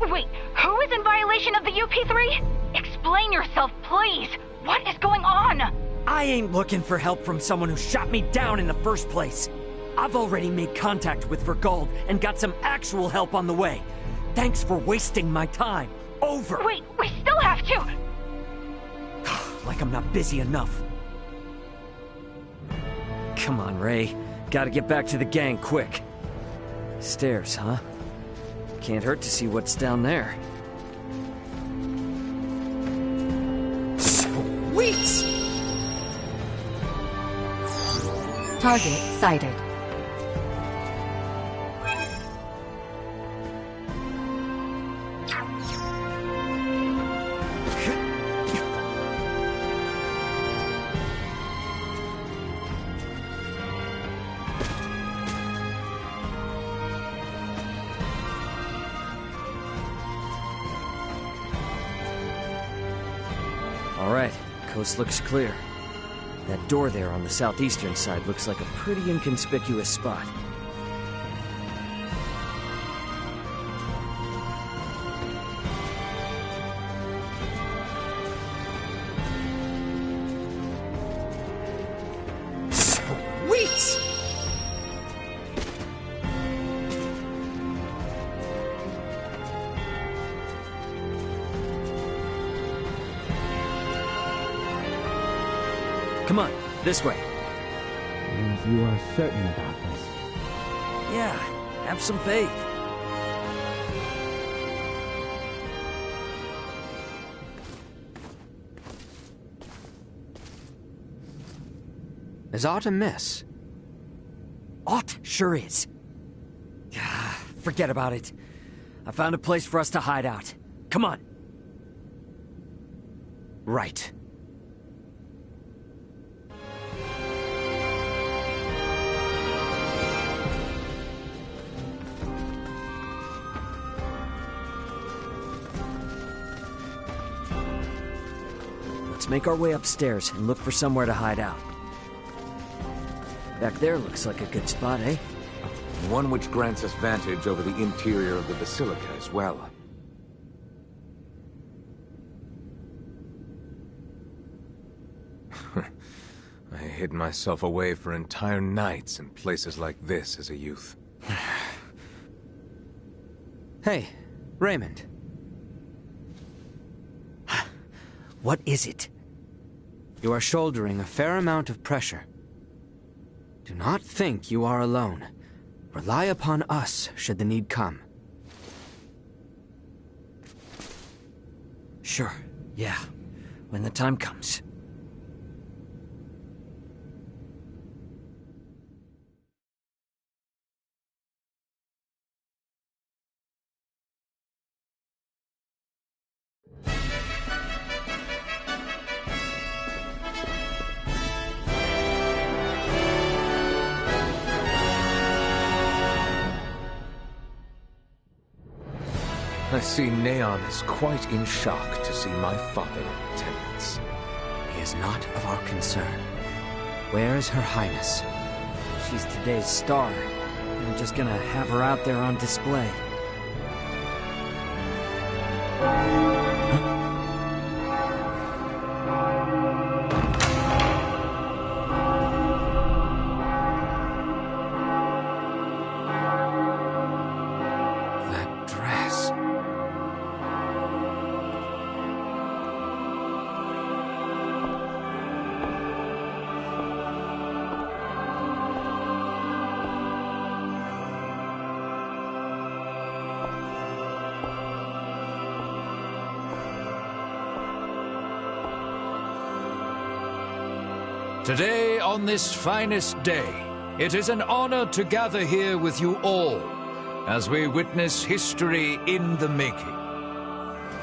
Speaker 19: Wait, who is in violation of the UP3? Explain yourself, please. What is going on?
Speaker 10: I ain't looking for help from someone who shot me down in the first place. I've already made contact with Vergald and got some actual help on the way. Thanks for wasting my time. Over.
Speaker 19: Wait, we still have to.
Speaker 10: Like I'm not busy enough. Come on, Ray. Gotta get back to the gang quick. Stairs, huh? Can't hurt to see what's down there. Sweet!
Speaker 11: Target sighted.
Speaker 10: Alright, coast looks clear. That door there on the southeastern side looks like a pretty inconspicuous spot. Sweet! Come on, this way.
Speaker 18: And you are certain about this?
Speaker 10: Yeah, have some faith.
Speaker 2: Is aught amiss?
Speaker 10: Aught sure is. Forget about it. I found a place for us to hide out. Come on.
Speaker 2: Right.
Speaker 10: Let's make our way upstairs and look for somewhere to hide out. Back there looks like a good spot, eh?
Speaker 17: One which grants us vantage over the interior of the Basilica as well. I hid myself away for entire nights in places like this as a youth.
Speaker 2: Hey, Raymond.
Speaker 10: What is it?
Speaker 2: You are shouldering a fair amount of pressure. Do not think you are alone. Rely upon us should the need come.
Speaker 10: Sure, yeah. When the time comes.
Speaker 17: I see Neon is quite in shock to see my father in attendance.
Speaker 2: He is not of our concern. Where is Her Highness?
Speaker 10: She's today's star. I'm just gonna have her out there on display.
Speaker 20: Today, on this finest day, it is an honor to gather here with you all as we witness history in the making.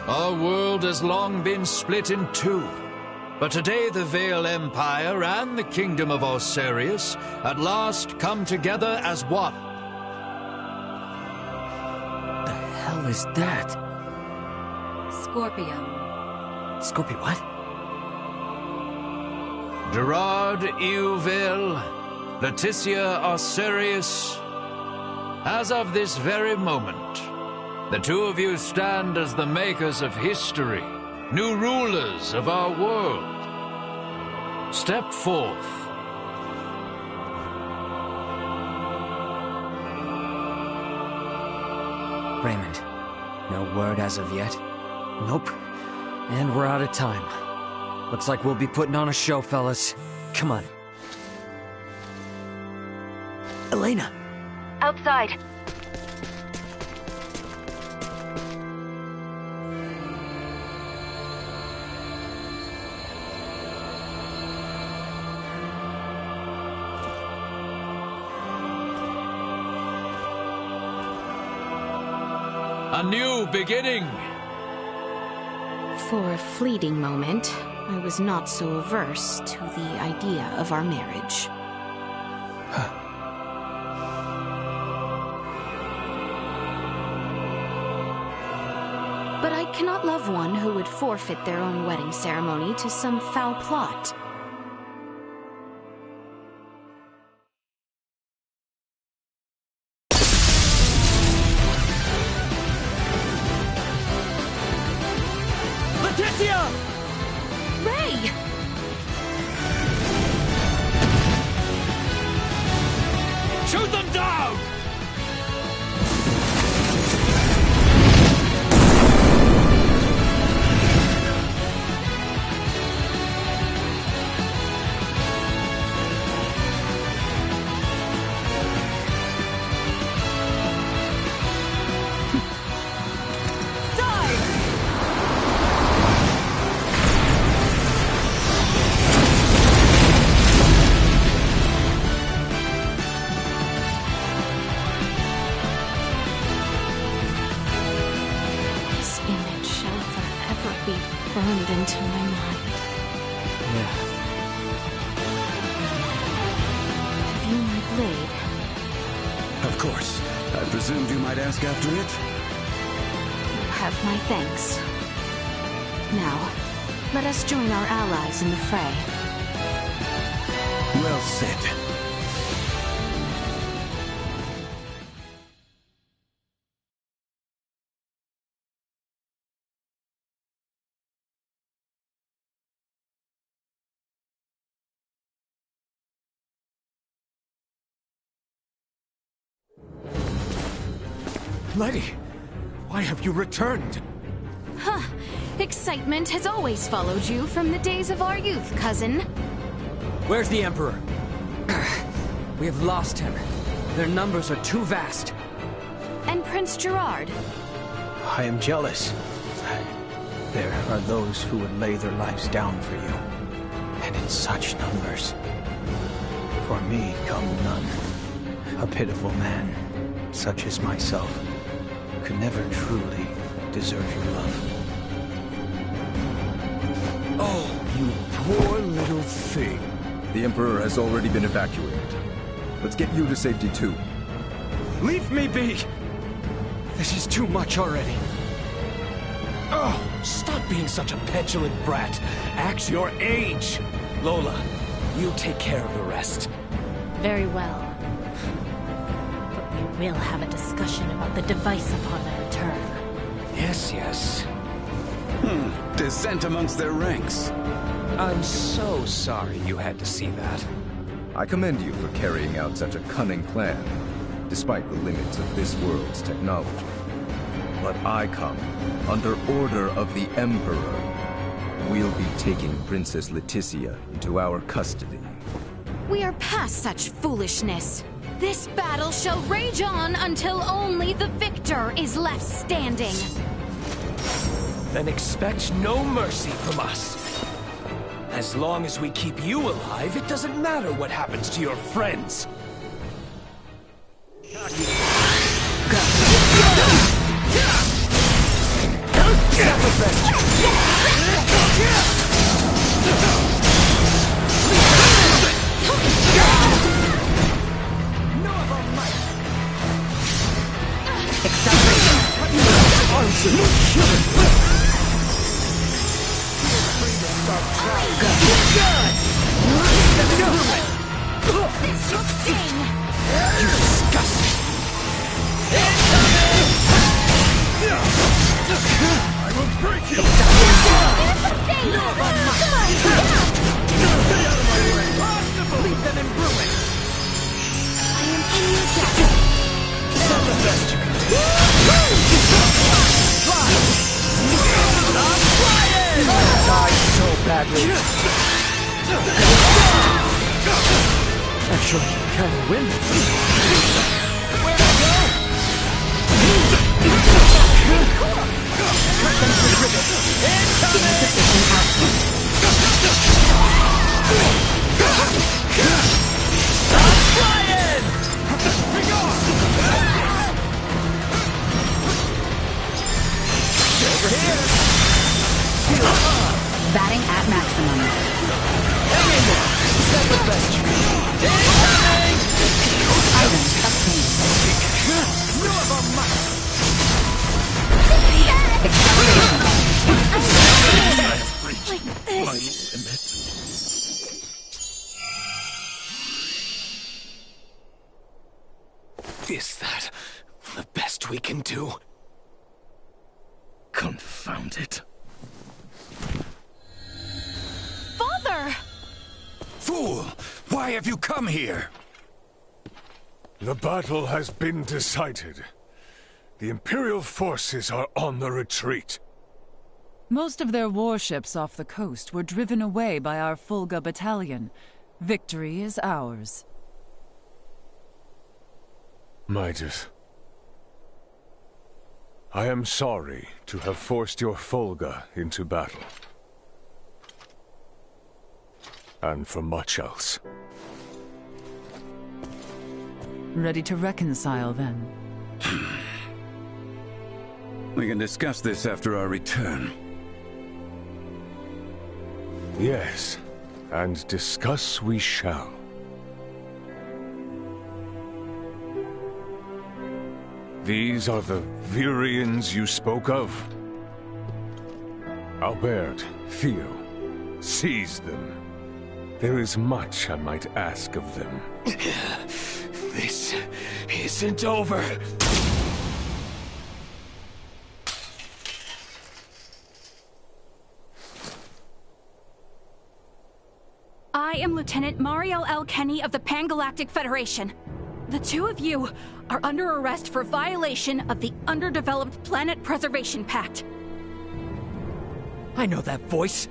Speaker 20: Our world has long been split in two, but today the Vale Empire and the Kingdom of Osarius at last come together as one.
Speaker 10: The hell is that?
Speaker 11: Scorpium.
Speaker 10: Scorpion what?
Speaker 20: Gerard Euville, Leticia Osarius, as of this very moment, the two of you stand as the makers of history, new rulers of our world. Step forth.
Speaker 2: Raymond, no word as of yet?
Speaker 10: Nope. And we're out of time. Looks like we'll be putting on a show, fellas. Come on. Elena!
Speaker 19: Outside.
Speaker 20: A new beginning!
Speaker 1: For a fleeting moment, I was not so averse to the idea of our marriage. But I cannot love one who would forfeit their own wedding ceremony to some foul plot. Ray!
Speaker 20: Shoot them down!
Speaker 1: Burned into my mind.
Speaker 2: Yeah.
Speaker 1: Have you my blade?
Speaker 5: Of course. I presumed you might ask after it?
Speaker 1: You have my thanks. Now, let us join our allies in the fray.
Speaker 5: Well said.
Speaker 13: Lady, why have you returned?
Speaker 1: Huh. Excitement has always followed you from the days of our youth, cousin.
Speaker 10: Where's the Emperor?
Speaker 2: We have lost him. Their numbers are too vast.
Speaker 1: And Prince Gerard?
Speaker 8: I am jealous. There are those who would lay their lives down for you. And in such numbers. For me come none. A pitiful man, such as myself, could never truly deserve your love.
Speaker 3: Oh, you poor little thing.
Speaker 9: The Emperor has already been evacuated. Let's get you to safety too.
Speaker 2: Leave me be! This is too much already.
Speaker 20: Oh, stop being such a petulant brat. Act your age. Lola, you take care of the rest.
Speaker 21: Very well. But we will have a discussion about the device upon my return.
Speaker 20: Yes, yes.
Speaker 5: Dissent amongst their ranks.
Speaker 17: I'm so sorry you had to see that.
Speaker 9: I commend you for carrying out such a cunning plan, despite the limits of this world's technology. But I come under order of the Emperor. We'll be taking Princess Leticia into our custody.
Speaker 1: We are past such foolishness. This battle shall rage on until only the victor is left standing.
Speaker 20: Then expect no mercy from us. As long as we keep you alive, it doesn't matter what happens to your friends.
Speaker 1: This will sting!
Speaker 20: You disgusting!
Speaker 10: actually kind of windy. Where'd I go?
Speaker 11: Batting at maximum. Items obtained.
Speaker 15: My limit.
Speaker 17: Is that the best we can do?
Speaker 15: Confound it.
Speaker 7: Father!
Speaker 5: Fool! Why have you come here?
Speaker 3: The battle has been decided. The Imperial forces are on the retreat.
Speaker 6: Most of their warships off the coast were driven away by our Fulga battalion. Victory is ours.
Speaker 3: Midas, I am sorry to have forced your Fulga into battle. And for much else.
Speaker 6: Ready to reconcile, then?
Speaker 5: We can discuss this after our return.
Speaker 3: Yes, and discuss we shall. These are the Virians you spoke of? Albert, Theo, seize them. There is much I might ask of them.
Speaker 17: This isn't over.
Speaker 12: I am Lieutenant Mariel L. Kenny of the Pan-Galactic Federation. The two of you are under arrest for violation of the Underdeveloped Planet Preservation Pact.
Speaker 10: I know that voice.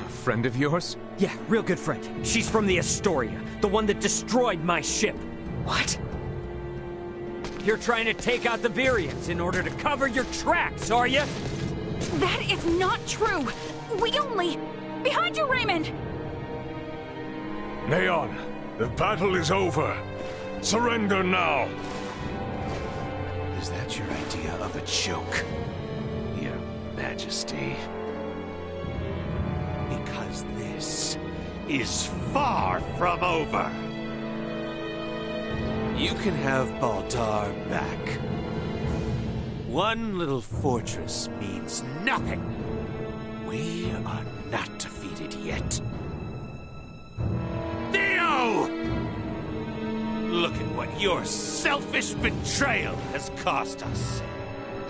Speaker 17: A friend of yours?
Speaker 10: Yeah, real good friend. She's from the Astoria, the one that destroyed my ship.
Speaker 17: What?
Speaker 10: You're trying to take out the Virians in order to cover your tracks, are you?
Speaker 12: That is not true. We only... Behind you, Raymond!
Speaker 3: Neon, the battle is over. Surrender now.
Speaker 17: Is that your idea of a joke, Your Majesty?
Speaker 15: Because this is far from over.
Speaker 17: You can have Baltar back. One little fortress means nothing. We are not defeated yet.
Speaker 15: Theo! Look at what your selfish betrayal has cost us.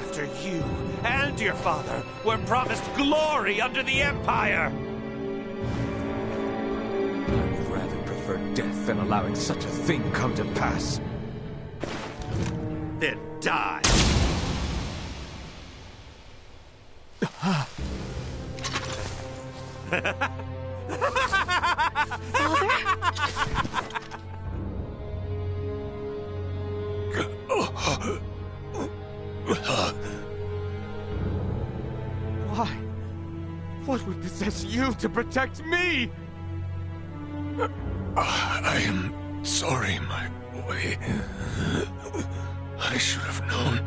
Speaker 15: After you and your father were promised glory under the Empire.
Speaker 17: I would rather prefer death than allowing such a thing come to pass.
Speaker 15: Then die.
Speaker 17: Why? What would possess you to protect me?
Speaker 3: I am sorry, my boy. I should have known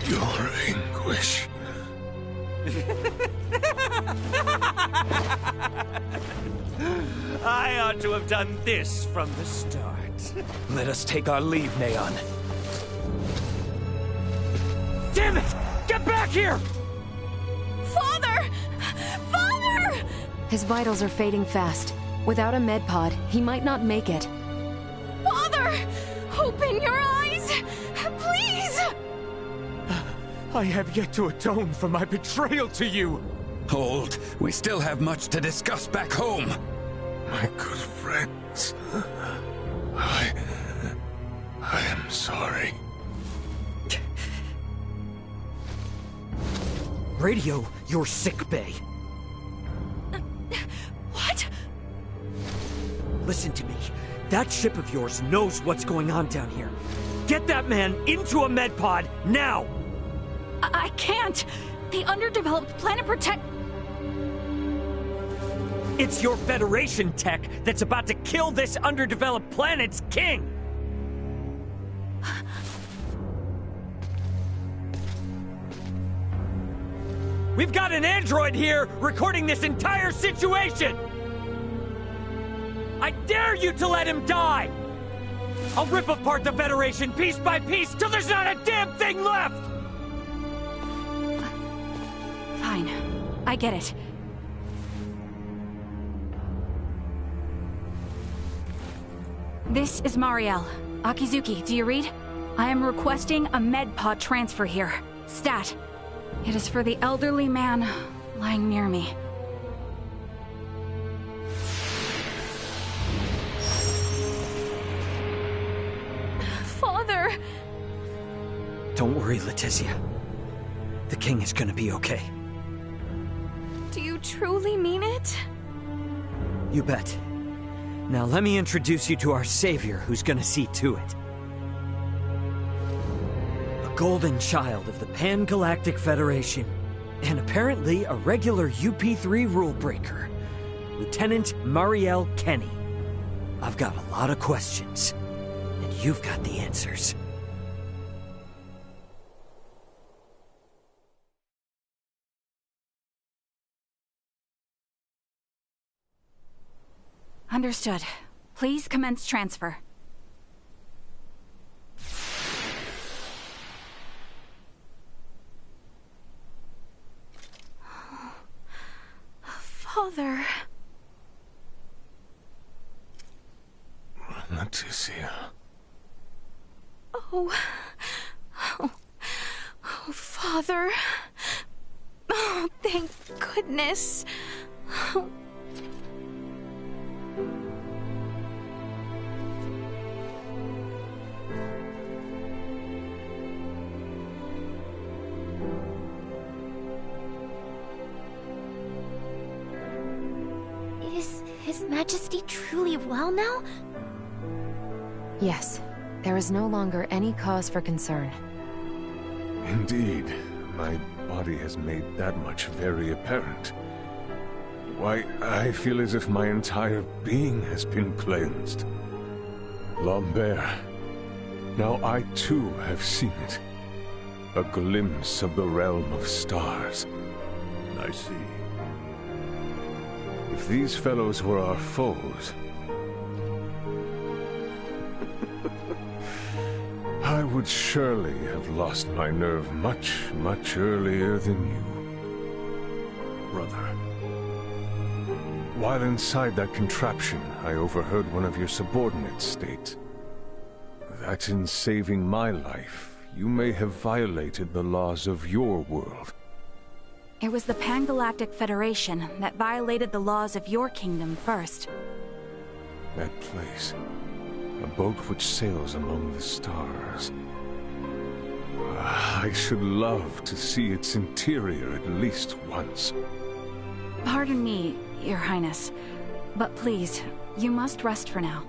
Speaker 3: your anguish.
Speaker 15: I ought to have done this from the start.
Speaker 10: Let us take our leave, Neon. Damn it! Get back here!
Speaker 12: Father! Father!
Speaker 4: His vitals are fading fast. Without a med pod, he might not make it.
Speaker 12: Father! Open your eyes! Please!
Speaker 17: I have yet to atone for my betrayal to you!
Speaker 5: Hold. We still have much to discuss back home.
Speaker 3: My good friends, I am sorry.
Speaker 10: Radio your sick bay.
Speaker 12: What?
Speaker 10: Listen to me. That ship of yours knows what's going on down here. Get that man into a med pod, now!
Speaker 12: I can't! The underdeveloped planet protect...
Speaker 10: It's your Federation tech that's about to kill this underdeveloped planet's king! We've got an android here recording this entire situation! I dare you to let him die! I'll rip apart the Federation piece by piece till there's not a damn thing left!
Speaker 12: Fine. I get it. This is Mariel. Akizuki, do you read? I am requesting a medpod transfer here. Stat. It is for the elderly man lying near me. Father!
Speaker 10: Don't worry, Letizia. The king is gonna be okay.
Speaker 12: Do you truly mean it?
Speaker 10: You bet. Now let me introduce you to our savior who's gonna see to it. A golden child of the Pan-Galactic Federation, and apparently a regular UP3 rule breaker, Lieutenant Mariel Kenny. I've got a lot of questions, and you've got the answers.
Speaker 12: Understood. Please commence transfer. Father...
Speaker 3: Letizia.
Speaker 12: Oh, Father. Oh, thank goodness. Oh.
Speaker 7: Is His Majesty truly well now?
Speaker 4: Yes. There is no longer any cause for concern.
Speaker 3: Indeed. My body has made that much very apparent. Why, I feel as if my entire being has been cleansed. Lambert, now I too have seen it. A glimpse of the realm of stars.
Speaker 15: I see.
Speaker 3: If these fellows were our foes, I would surely have lost my nerve much, much earlier than you.
Speaker 15: Brother.
Speaker 3: While inside that contraption, I overheard one of your subordinates state that in saving my life, you may have violated the laws of your world.
Speaker 12: It was the Pan-Galactic Federation that violated the laws of your kingdom first.
Speaker 3: That place. A boat which sails among the stars. I should love to see its interior at least once.
Speaker 12: Pardon me, Your Highness, but please, you must rest for now.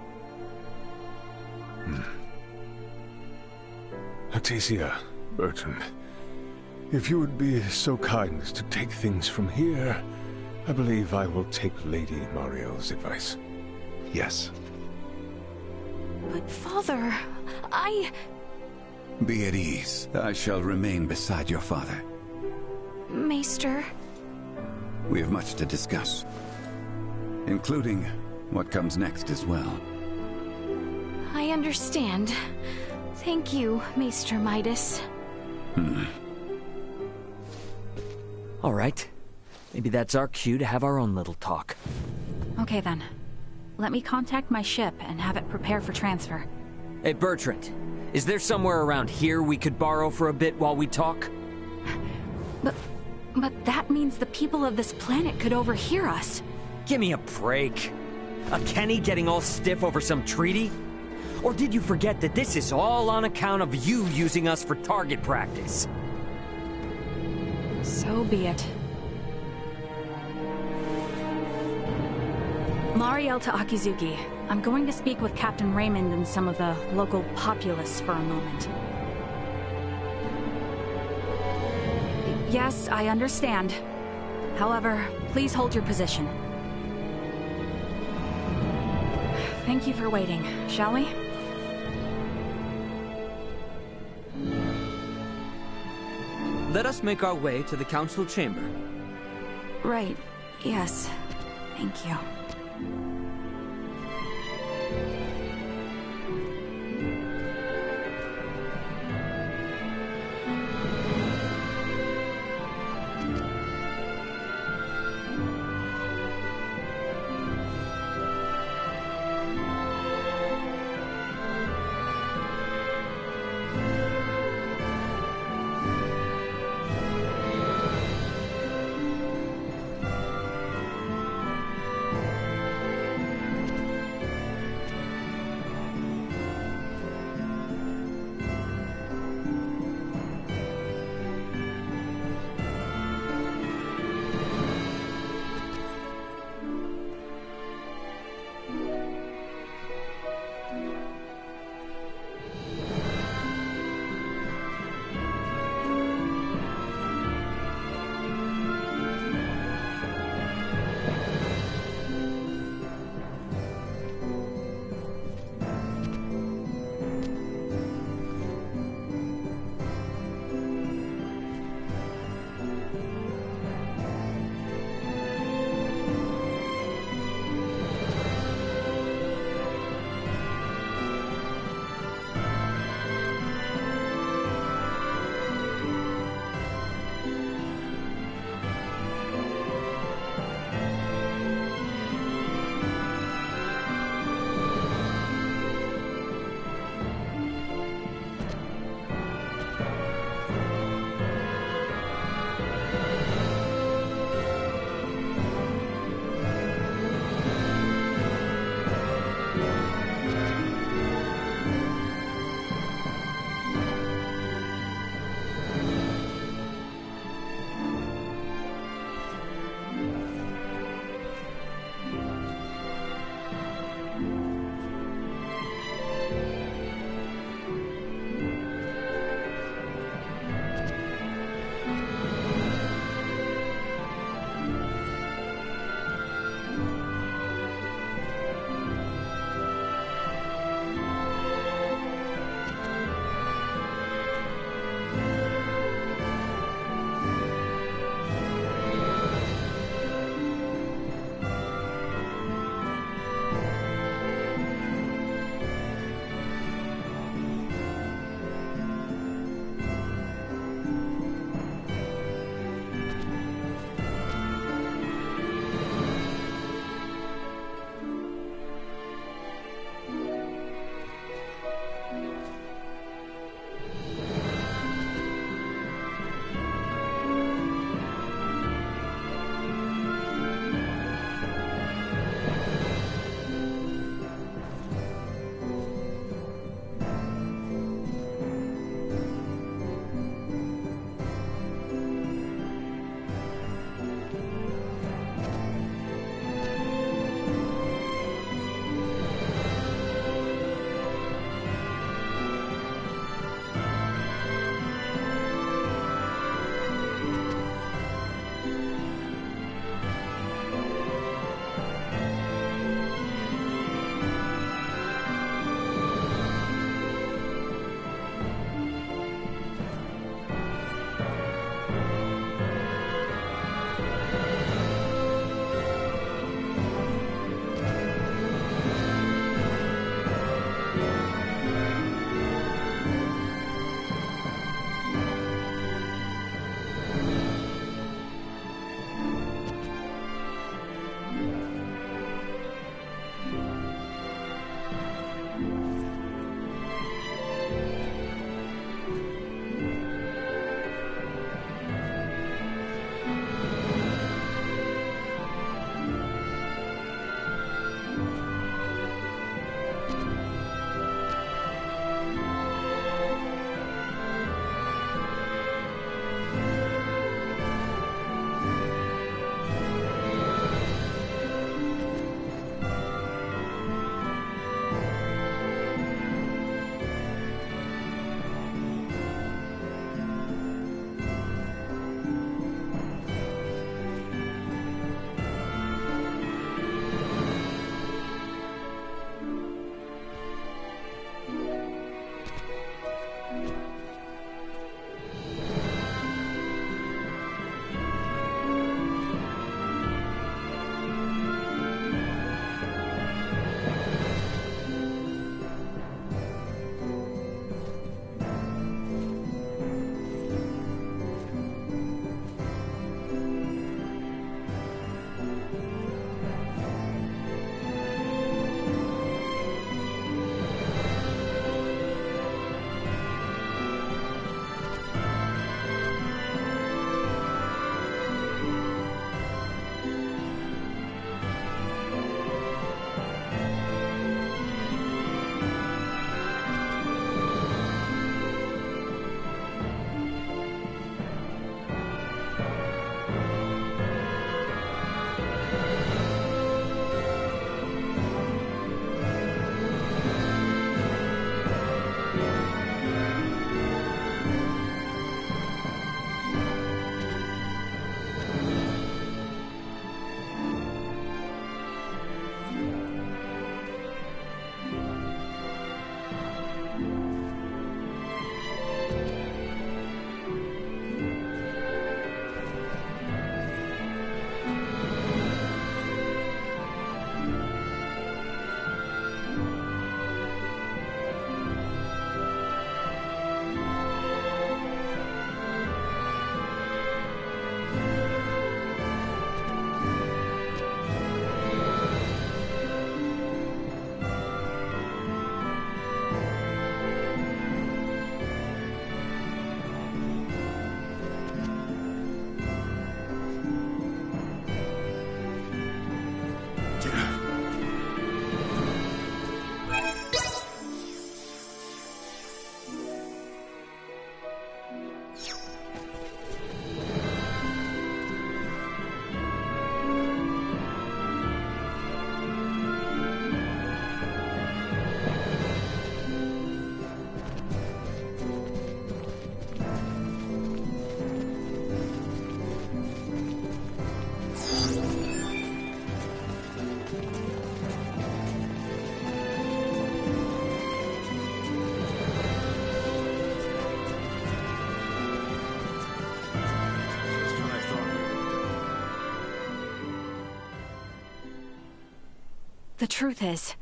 Speaker 3: Letizia, Bertrand, if you would be so kind as to take things from here, I believe I will take Lady Mariel's advice.
Speaker 14: Yes.
Speaker 12: But Father,
Speaker 5: Be at ease. I shall remain beside your father.
Speaker 12: Maester...
Speaker 5: We have much to discuss, including what comes next as well.
Speaker 1: I understand. Thank you, Maester Midas.
Speaker 10: All right. Maybe that's our cue to have our own little talk.
Speaker 12: Okay then. Let me contact my ship and have it prepare for transfer.
Speaker 10: Hey, Bertrand. Is there somewhere around here we could borrow for a bit while we talk?
Speaker 12: But that means the people of this planet could overhear us.
Speaker 10: Give me a break. A Kenny getting all stiff over some treaty? Or did you forget that this is all on account of you using us for target practice?
Speaker 12: So be it. Mariel to Akizuki. I'm going to speak with Captain Raymond and some of the local populace for a moment. Yes, I understand. However, please hold your position. Thank you for waiting, shall we?
Speaker 2: Let us make our way to the council chamber.
Speaker 12: Right, yes. Thank you. The truth is,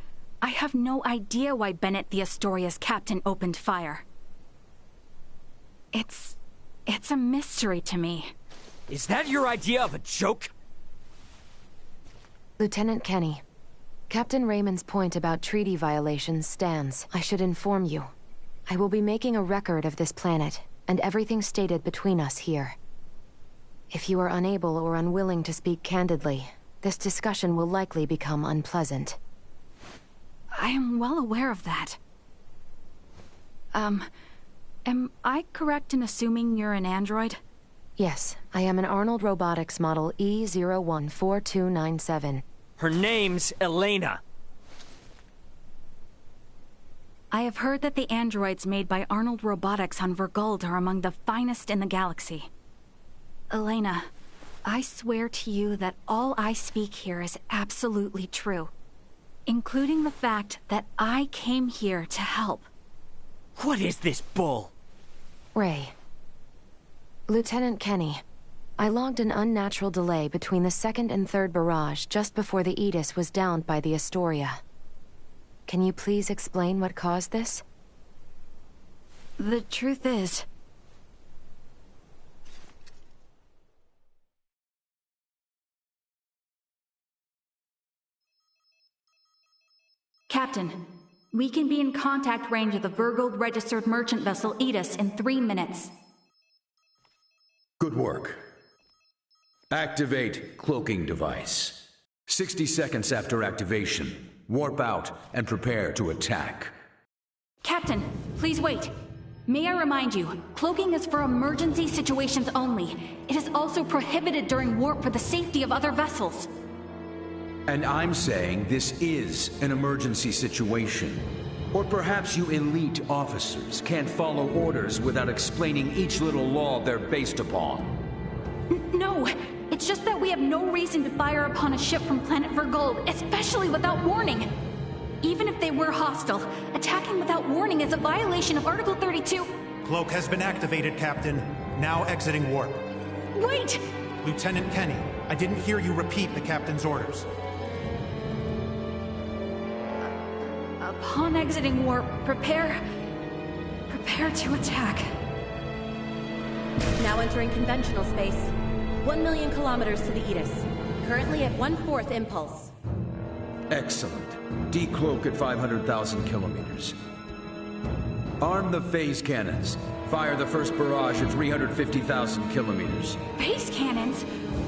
Speaker 12: I have no idea why Bennett the Astoria's captain opened fire. It's a mystery to me.
Speaker 10: Is that your idea of a joke?
Speaker 4: Lieutenant Kenny, Captain Raymond's point about treaty violations stands. I should inform you. I will be making a record of this planet, and everything stated between us here. If you are unable or unwilling to speak candidly, this discussion will likely become unpleasant.
Speaker 12: I am well aware of that. Am I correct in assuming you're an android?
Speaker 4: Yes, I am an Arnold Robotics model E014297.
Speaker 10: Her name's Elena.
Speaker 12: I have heard that the androids made by Arnold Robotics on Verguld are among the finest in the galaxy. Elena, I swear to you that all I speak here is absolutely true, including the fact that I came here to help.
Speaker 10: What is this bull?
Speaker 4: Ray. Lieutenant Kenny, I logged an unnatural delay between the second and third barrage just before the Aegis was downed by the Astoria. Can you please explain what caused this?
Speaker 12: The truth is... Captain, we can be in contact range of the Verguld registered merchant vessel Aegis in 3 minutes.
Speaker 5: Good work. Activate cloaking device. 60 seconds after activation, warp out and prepare to attack.
Speaker 12: Captain, please wait. May I remind you, cloaking is for emergency situations only. It is also prohibited during warp for the safety of other vessels.
Speaker 5: And I'm saying this is an emergency situation. Or perhaps you elite officers can't follow orders without explaining each little law they're based upon.
Speaker 12: No, it's just that we have no reason to fire upon a ship from planet Verguld, especially without warning. Even if they were hostile, attacking without warning is a violation of Article 32.
Speaker 13: Cloak has been activated, Captain. Now exiting warp.
Speaker 12: Wait!
Speaker 13: Lieutenant Kenny, I didn't hear you repeat the Captain's orders.
Speaker 12: Upon exiting warp, prepare to attack.
Speaker 21: Now entering conventional space. 1 million kilometers to the Aegis. Currently at 1/4 impulse.
Speaker 5: Excellent. Decloak at 500,000 kilometers. Arm the phase cannons. Fire the first barrage at 350,000 kilometers.
Speaker 12: Phase cannons?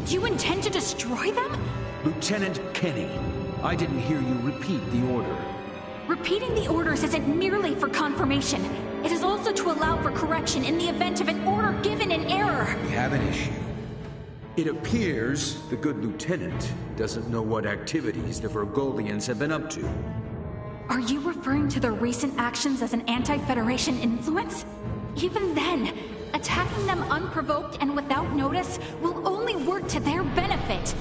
Speaker 12: Do you intend to destroy them?
Speaker 5: Lieutenant Kenny, I didn't hear you repeat the order.
Speaker 12: Repeating the orders isn't merely for confirmation. It is also to allow for correction in the event of an order given in error.
Speaker 5: We have an issue. It appears the good lieutenant doesn't know what activities the Verguldians have been up to.
Speaker 12: Are you referring to their recent actions as an anti-Federation influence? Even then, attacking them unprovoked and without notice will only work to their benefit.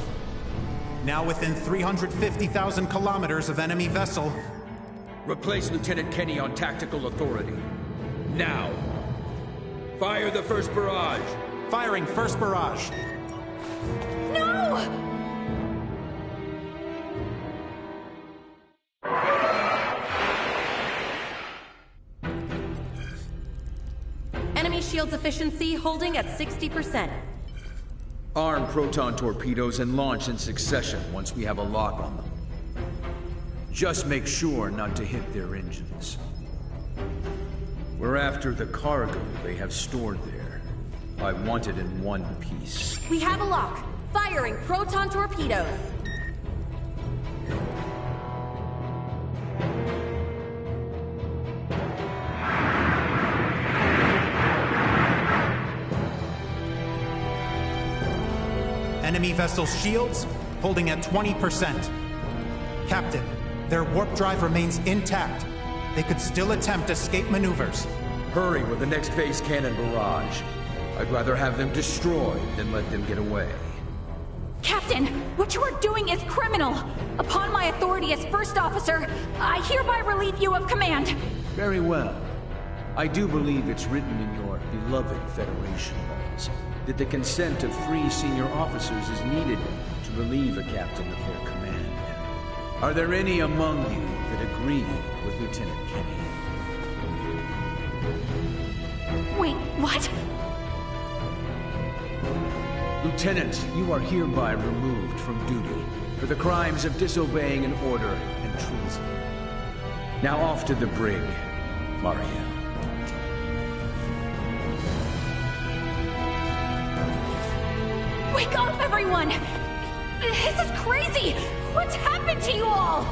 Speaker 13: Now within 350,000 kilometers of enemy vessel.
Speaker 5: Replace Lieutenant Kenny on tactical authority. Now. Fire the first barrage.
Speaker 13: Firing first barrage.
Speaker 12: No!
Speaker 21: Enemy shields efficiency holding at 60%.
Speaker 5: Arm proton torpedoes and launch in succession once we have a lock on them. Just make sure not to hit their engines. We're after the cargo they have stored there. I want it in one piece.
Speaker 21: We have a lock. Firing proton torpedoes.
Speaker 13: Enemy vessel's shields holding at 20%. Captain, their warp drive remains intact. They could still attempt escape maneuvers.
Speaker 5: Hurry with the next phase cannon barrage. I'd rather have them destroyed than let them get away.
Speaker 12: Captain, what you are doing is criminal. Upon my authority as First Officer, I hereby relieve you of command.
Speaker 5: Very well. I do believe it's written in your beloved Federation laws that the consent of 3 senior officers is needed to relieve a captain of their command. Are there any among you that agree with Lieutenant Kenny?
Speaker 12: Wait, what?
Speaker 5: Lieutenant, you are hereby removed from duty for the crimes of disobeying an order and treason. Now off to the brig, Mariel.
Speaker 12: Wake up, everyone! This is crazy! What's happened to you all?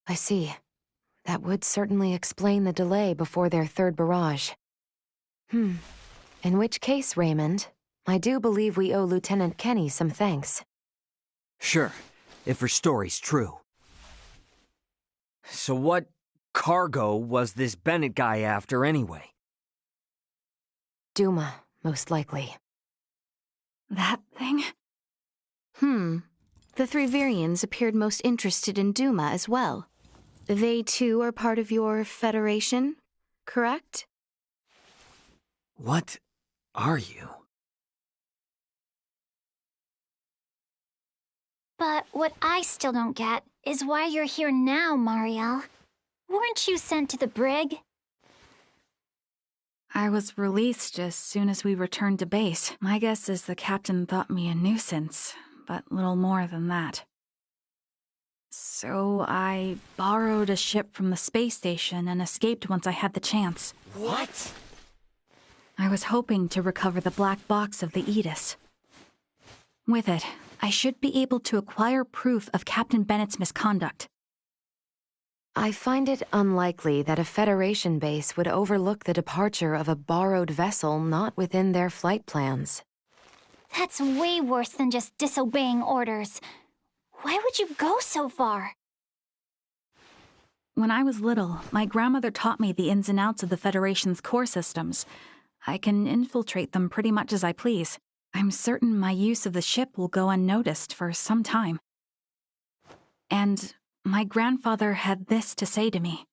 Speaker 4: I see. That would certainly explain the delay before their third barrage. In which case, Raymond, I do believe we owe Lieutenant Kenny some thanks.
Speaker 10: Sure, if her story's true. So what cargo was this Bennett guy after anyway?
Speaker 4: Duma, most likely.
Speaker 12: That thing?
Speaker 1: The three Virians appeared most interested in Duma as well. They too are part of your Federation, correct?
Speaker 10: What are you?
Speaker 7: But what I still don't get is why you're here now, Mariel. Weren't you sent to the brig?
Speaker 12: I was released as soon as we returned to base. My guess is the captain thought me a nuisance, but little more than that. So I borrowed a ship from the space station and escaped once I had the chance.
Speaker 10: What?
Speaker 12: I was hoping to recover the black box of the Aegis. With it, I should be able to acquire proof of Captain Bennett's misconduct.
Speaker 4: I find it unlikely that a Federation base would overlook the departure of a borrowed vessel not within their flight plans.
Speaker 7: That's way worse than just disobeying orders. Why would you go so far?
Speaker 12: When I was little, my grandmother taught me the ins and outs of the Federation's core systems. I can infiltrate them pretty much as I please. I'm certain my use of the ship will go unnoticed for some time. And my grandfather had this to say to me.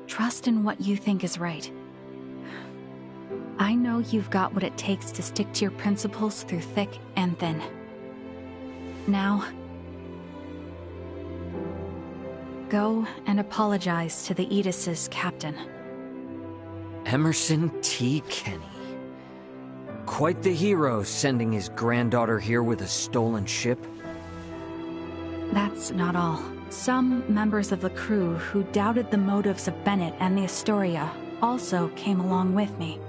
Speaker 12: Trust in what you think is right. I know you've got what it takes to stick to your principles through thick and thin. Now, go and apologize to the Aegis' captain.
Speaker 10: Emerson T. Kenny. Quite the hero, sending his granddaughter here with a stolen ship.
Speaker 12: That's not all. Some members of the crew who doubted the motives of Bennett and the Astoria also came along with me.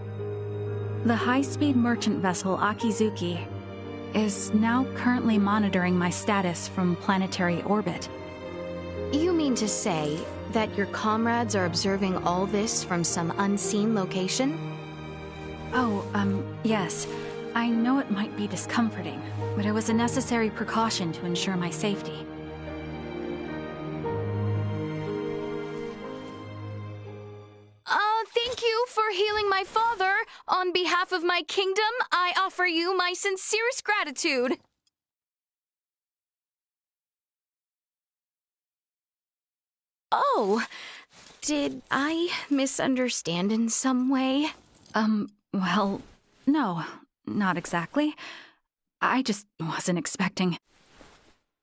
Speaker 12: The high-speed merchant vessel Akizuki is now currently monitoring my status from planetary orbit.
Speaker 1: You mean to say that your comrades are observing all this from some unseen location?
Speaker 12: Oh, yes. I know it might be discomforting, but it was a necessary precaution to ensure my safety.
Speaker 1: Thank you for healing my father. On behalf of my kingdom, I offer you my sincerest gratitude. Oh, did I misunderstand in some way?
Speaker 12: Well, no, not exactly. I just wasn't expecting.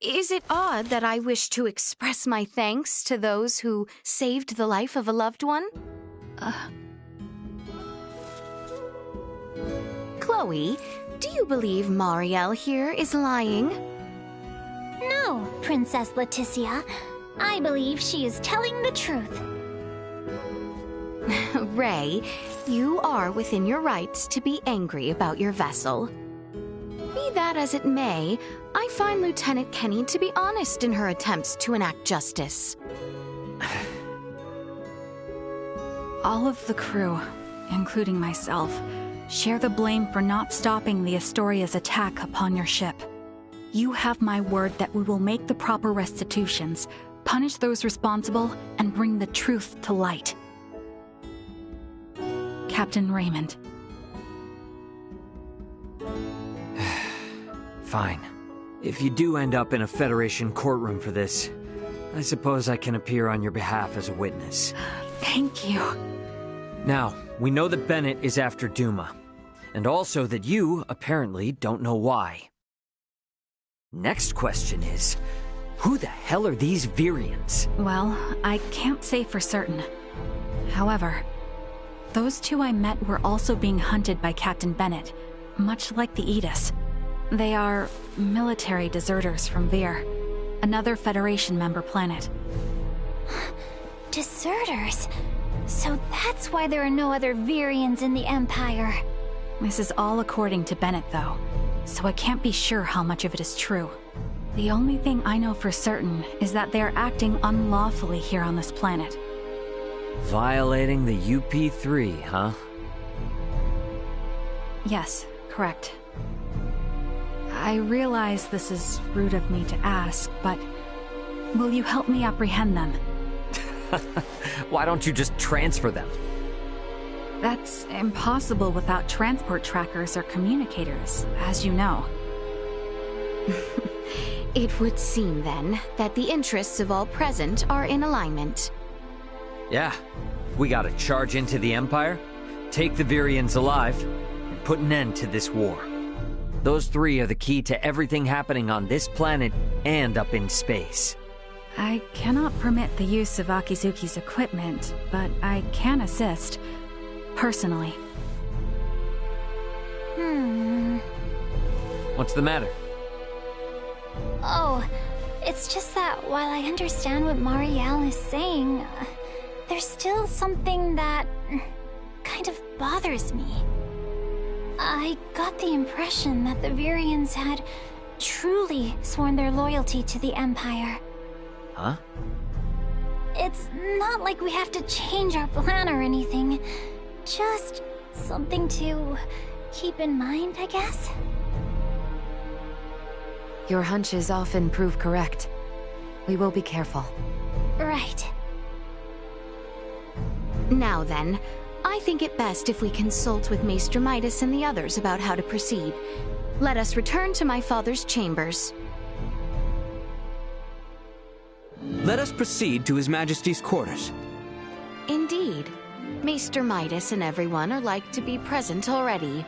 Speaker 1: Is it odd that I wish to express my thanks to those who saved the life of a loved one? Chloe, do you believe Mariel here is lying?
Speaker 7: No, Princess Leticia. I believe she is telling the truth.
Speaker 1: Ray, you are within your rights to be angry about your vessel. Be that as it may, I find Lieutenant Kenny to be honest in her attempts to enact justice.
Speaker 12: All of the crew, including myself, share the blame for not stopping the Astoria's attack upon your ship. You have my word that we will make the proper restitutions, punish those responsible, and bring the truth to light. Captain Raymond.
Speaker 10: Fine. If you do end up in a Federation courtroom for this, I suppose I can appear on your behalf as a witness.
Speaker 12: Thank you.
Speaker 10: Now, we know that Bennett is after Duma, and also that you, apparently, don't know why. Next question is, who the hell are these Virians?
Speaker 12: Well, I can't say for certain. However, those two I met were also being hunted by Captain Bennett, much like the Aegis. They are military deserters from Vir, another Federation member planet.
Speaker 7: Deserters? So that's why there are no other Virians in the Empire.
Speaker 12: This is all according to Bennett, though, so I can't be sure how much of it is true. The only thing I know for certain is that they are acting unlawfully here on this planet.
Speaker 10: Violating the UP3, huh?
Speaker 12: Yes, correct. I realize this is rude of me to ask, but will you help me apprehend them?
Speaker 10: Why don't you just transfer them?
Speaker 12: That's impossible without transport trackers or communicators, as you know.
Speaker 1: It would seem, then, that the interests of all present are in alignment.
Speaker 10: Yeah. We gotta charge into the Empire, take the Virians alive, and put an end to this war. Those three are the key to everything happening on this planet and up in space.
Speaker 12: I cannot permit the use of Akizuki's equipment, but I can assist. Personally.
Speaker 10: What's the matter?
Speaker 7: Oh, it's just that while I understand what Marielle is saying, there's still something that kind of bothers me. I got the impression that the Virians had truly sworn their loyalty to the Empire.
Speaker 10: Huh?
Speaker 7: It's not like we have to change our plan or anything. Just something to keep in mind, I guess?
Speaker 4: Your hunches often prove correct. We will be careful.
Speaker 7: Right.
Speaker 1: Now then, I think it best if we consult with Maester Midas and the others about how to proceed. Let us return to my father's chambers.
Speaker 2: Let us proceed to His Majesty's quarters.
Speaker 1: Indeed. Maester Midas and everyone are like to be present already.